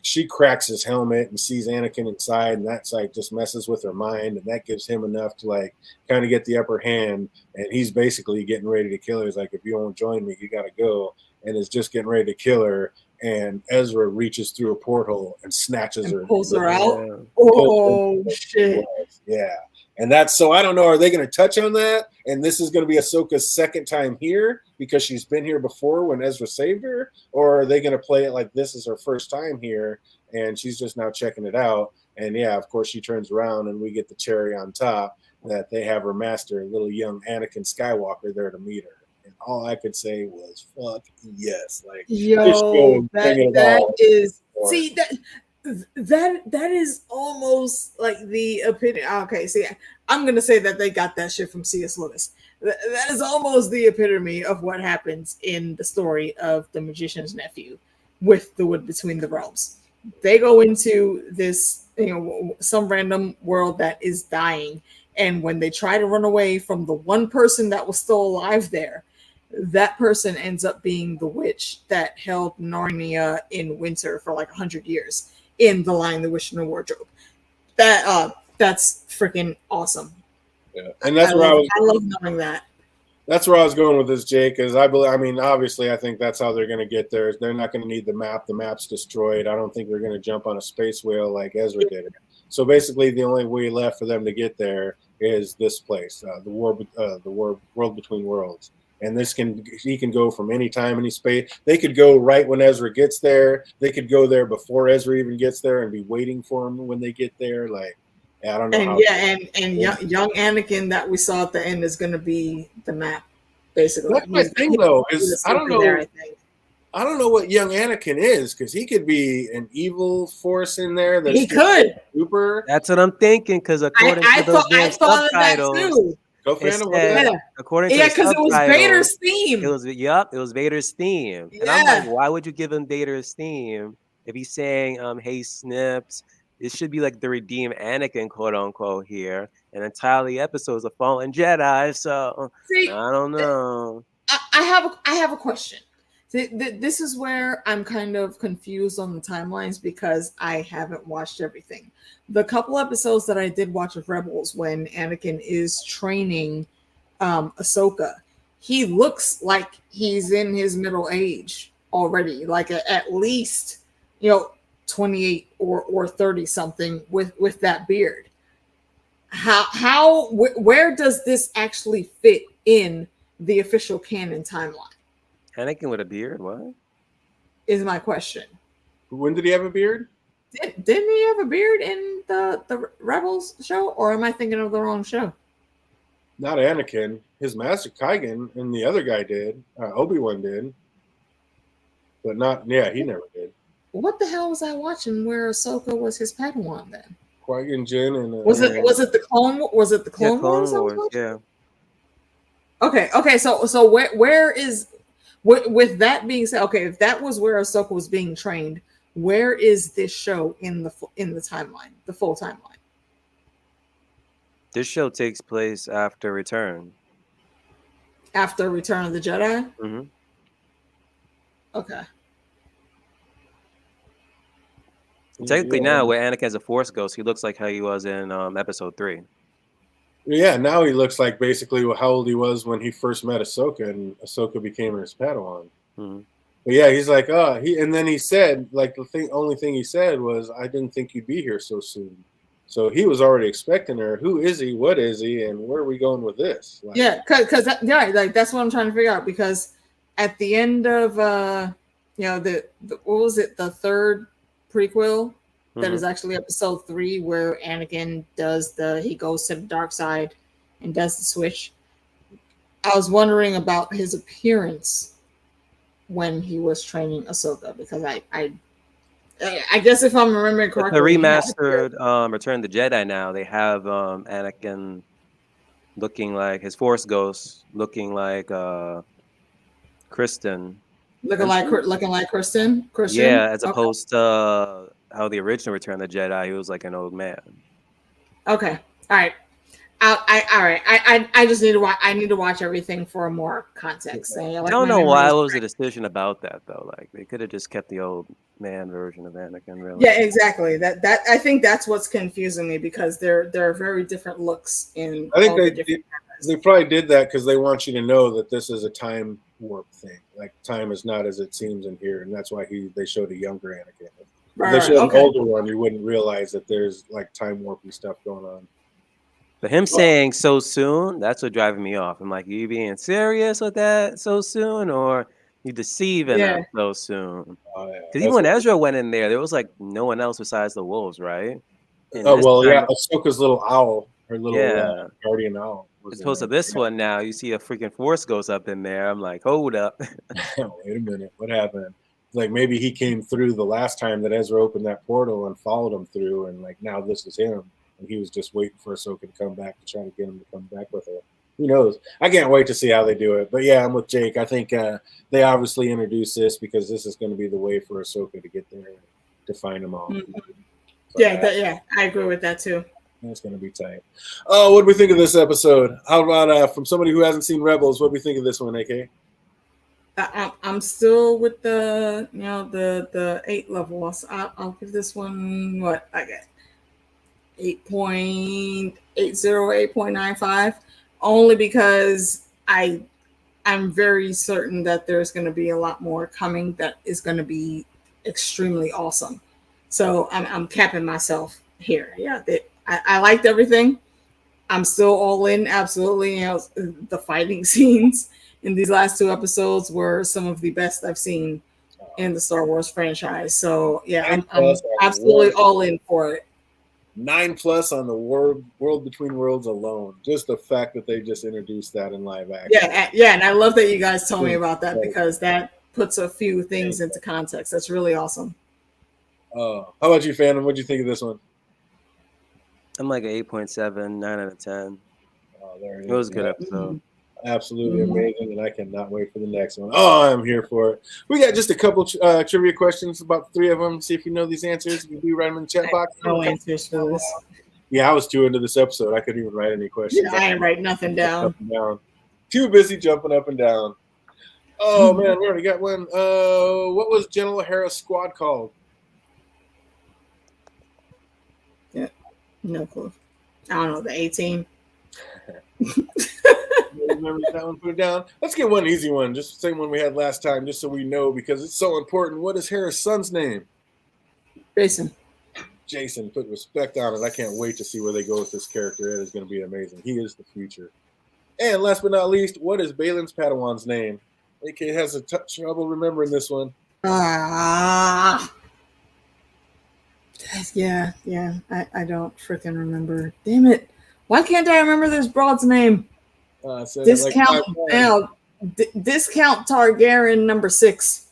She cracks his helmet and sees Anakin inside, and that's like just messes with her mind, and that gives him enough to like kind of get the upper hand. And he's basically getting ready to kill her. He's like, "If you won't join me, you got to go." And is just getting ready to kill her. And Ezra reaches through a porthole and snatches her, pulls her out. Oh shit! Yeah, and that's so I don't know. Are they going to touch on that? And this is going to be Ahsoka's second time here because she's been here before when Ezra saved her, or are they going to play it like this is her first time here and she's just now checking it out? And yeah, of course she turns around and we get the cherry on top that they have her master, little young Anakin Skywalker, there to meet her. And all I could say was, "Fuck yes!" Like, yo, that is see that is almost like the epitome. Okay, see, I'm gonna say that they got that shit from C.S. Lewis. That is almost the epitome of what happens in the story of the magician's nephew with the wood between the realms. They go into this, some random world that is dying, and when they try to run away from the one person that was still alive there, that person ends up being the witch that held Narnia in winter for like 100 years in The Lion, the Witch, and the Wardrobe. That's freaking awesome. Yeah, and that's I love knowing that. That's where I was going with this, Jake, because I mean, obviously, I think that's how they're going to get there. They're not going to need the map. The map's destroyed. I don't think they're going to jump on a space whale like Ezra did. So basically, the only way left for them to get there is this place, the world between worlds. And he can go from any time, any space. They could go right when Ezra gets there. They could go there before Ezra even gets there and be waiting for him when they get there. Like, I don't know. And young Anakin that we saw at the end is going to be the map, basically. That's my thing, though. Is I don't know. There, I don't know what young Anakin is, because he could be an evil force in there. He could. Super. That's what I'm thinking. Because according to those subtitles. According to because it was Vader's theme. It was Vader's theme. Yeah. And I'm like, why would you give him Vader's theme if he's saying, "Hey Snips, this should be like the redeemed Anakin, quote unquote, here." And entirely episodes of Fallen Jedi. So see, I don't know. I have a question. This is where I'm kind of confused on the timelines because I haven't watched everything. The couple episodes that I did watch of Rebels when Anakin is training Ahsoka, he looks like he's in his middle age already, like at least 28 or 30 something with that beard. Where does this actually fit in the official canon timeline? Anakin with a beard? What? Is my question. When did he have a beard? Didn't he have a beard in the Rebels show, or am I thinking of the wrong show? Not Anakin. His master Qui-Gon and the other guy did. Obi-Wan did. But not, he never did. What the hell was I watching where Ahsoka was his Padawan then? Qui-Gon Jinn and was it the Clone Wars? Yeah. Okay. So where is with that being said? Okay, if that was where Ahsoka was being trained, where is this show in the timeline, the full timeline? This show takes place after Return. After Return of the Jedi. Technically, now where Anakin has a Force ghost, he looks like how he was in Episode 3. Yeah, now he looks like basically how old he was when he first met Ahsoka, and Ahsoka became his Padawan. Mm-hmm. But yeah, he's like, and then he said, like, only thing he said was, "I didn't think you'd be here so soon." So he was already expecting her. Who is he? What is he? And where are we going with this? Like, yeah, because like that's what I'm trying to figure out. Because at the end of the what was it, the third prequel that is actually Episode 3, where Anakin he goes to the dark side and does the switch. I was wondering about his appearance when he was training Ahsoka, because I guess if I'm remembering correctly, the remastered Return of the Jedi, now they have Anakin looking like his Force ghost, looking like Kristen. Looking like Kristen. Yeah, as opposed to how the original Return of the Jedi, he was like an old man. Okay, all right. I just need to watch. I need to watch everything for more context. I don't know why it was a decision about that though. Like they could have just kept the old man version of Anakin. Really. Yeah, exactly. That I think that's what's confusing me, because there are very different looks in. I think they probably did that because they want you to know that this is a time warp thing. Like time is not as it seems in here, and that's why they showed a younger Anakin. If they showed an older one, you wouldn't realize that there's like time warpy stuff going on. But him saying so soon, that's what driving me off. I'm like, you being serious with that so soon, or you deceiving us so soon? Because even when Ezra went in there was like no one else besides the wolves, right? Ahsoka's little owl, her little guardian owl. As opposed to this one now, you see a freaking Force ghost up in there. I'm like, hold up. Wait a minute, what happened? Like maybe he came through the last time that Ezra opened that portal and followed him through, and like now this is him. And he was just waiting for Ahsoka to come back to try to get him to come back with her. Who knows? I can't wait to see how they do it. But yeah, I'm with Jake. I think they obviously introduced this because this is going to be the way for Ahsoka to get there to find them all. Mm-hmm. So I agree with that too. That's going to be tight. Oh, what do we think of this episode? How about from somebody who hasn't seen Rebels? What do we think of this one, AK? I'm still with the 8 level. So I'll give this one what I get. 8.80, 8.95, only because I'm very certain that there's going to be a lot more coming that is going to be extremely awesome. So I'm capping myself here. Yeah, I liked everything. I'm still all in. Absolutely. The fighting scenes in these last 2 episodes were some of the best I've seen in the Star Wars franchise. So yeah, I'm absolutely all in for it. 9+ on the World Between Worlds alone. Just the fact that they just introduced that in live action. Yeah, and I love that you guys told me about that, because that puts a few things into context. That's really awesome. How about you, Phantom? What'd you think of this one? I'm like an 8.7, 9 out of 10. Oh, there it is. It was a good episode. Mm-hmm. Absolutely amazing, and I cannot wait for the next one. Oh, I'm here for it. We got just a couple trivia questions, about 3 of them. See if you know these answers. If you do, write them in the chat box. No answers for this. Yeah, I was too into this episode. I couldn't even write any questions. Yeah, I ain't write nothing down. Too busy jumping up and down. Oh, man, we already got one. What was General O'Hara's squad called? Yeah, no clue. I don't know, the 18. Remember that one? Put it down. Let's get one easy one, just the same one we had last time, just so we know, because it's so important. What is Hera's son's name? Jason. Put respect on it. I can't wait to see where they go with this character. It is going to be amazing. He is the future. And last but not least, what is Balin's Padawan's name? AK has trouble remembering this one. Yeah. I don't freaking remember. Damn it. Why can't I remember this broad's name? Discount Discount Targaryen number 6.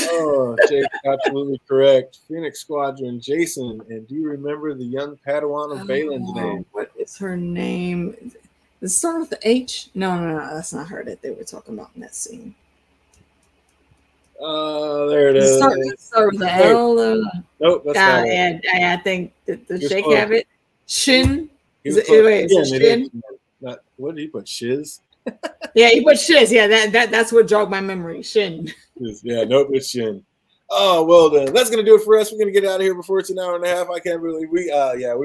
Oh, Jake's absolutely correct. Phoenix Squadron, Jason. And do you remember the young Padawan of Balin's name? What is her name? Does it start with the H? No, that's not her that they were talking about in that scene. There it is. Start with the L. Nope, that's not it. I think the Shake have it. Shin. Is it Shin? What did he put? Shiz? Yeah, he put Shiz. Yeah, that's what jogged my memory. Shin. Yeah, nope, it's Shin. Oh, well done. That's gonna do it for us. We're gonna get out of here before it's an hour and a half. I can't believe we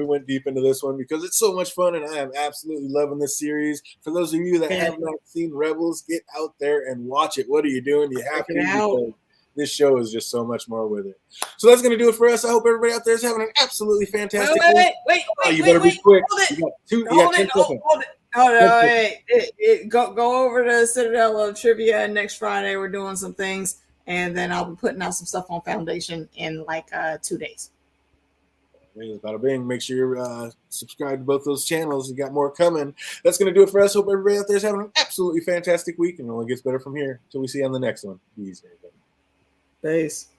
went deep into this one because it's so much fun and I am absolutely loving this series. For those of you that have not seen Rebels, get out there and watch it. What are you doing? You have to because this show is just so much more with it. So that's gonna do it for us. I hope everybody out there is having an absolutely fantastic week. Wait, you better be quick. Hold it. Go over to Citadel of Trivia next Friday. We're doing some things. And then I'll be putting out some stuff on Foundation in like 2 days. Bada bing. Make sure you're subscribed to both those channels. You got more coming. That's going to do it for us. Hope everybody out there is having an absolutely fantastic week and it only gets better from here. Until we see you on the next one. Peace, everybody. Peace.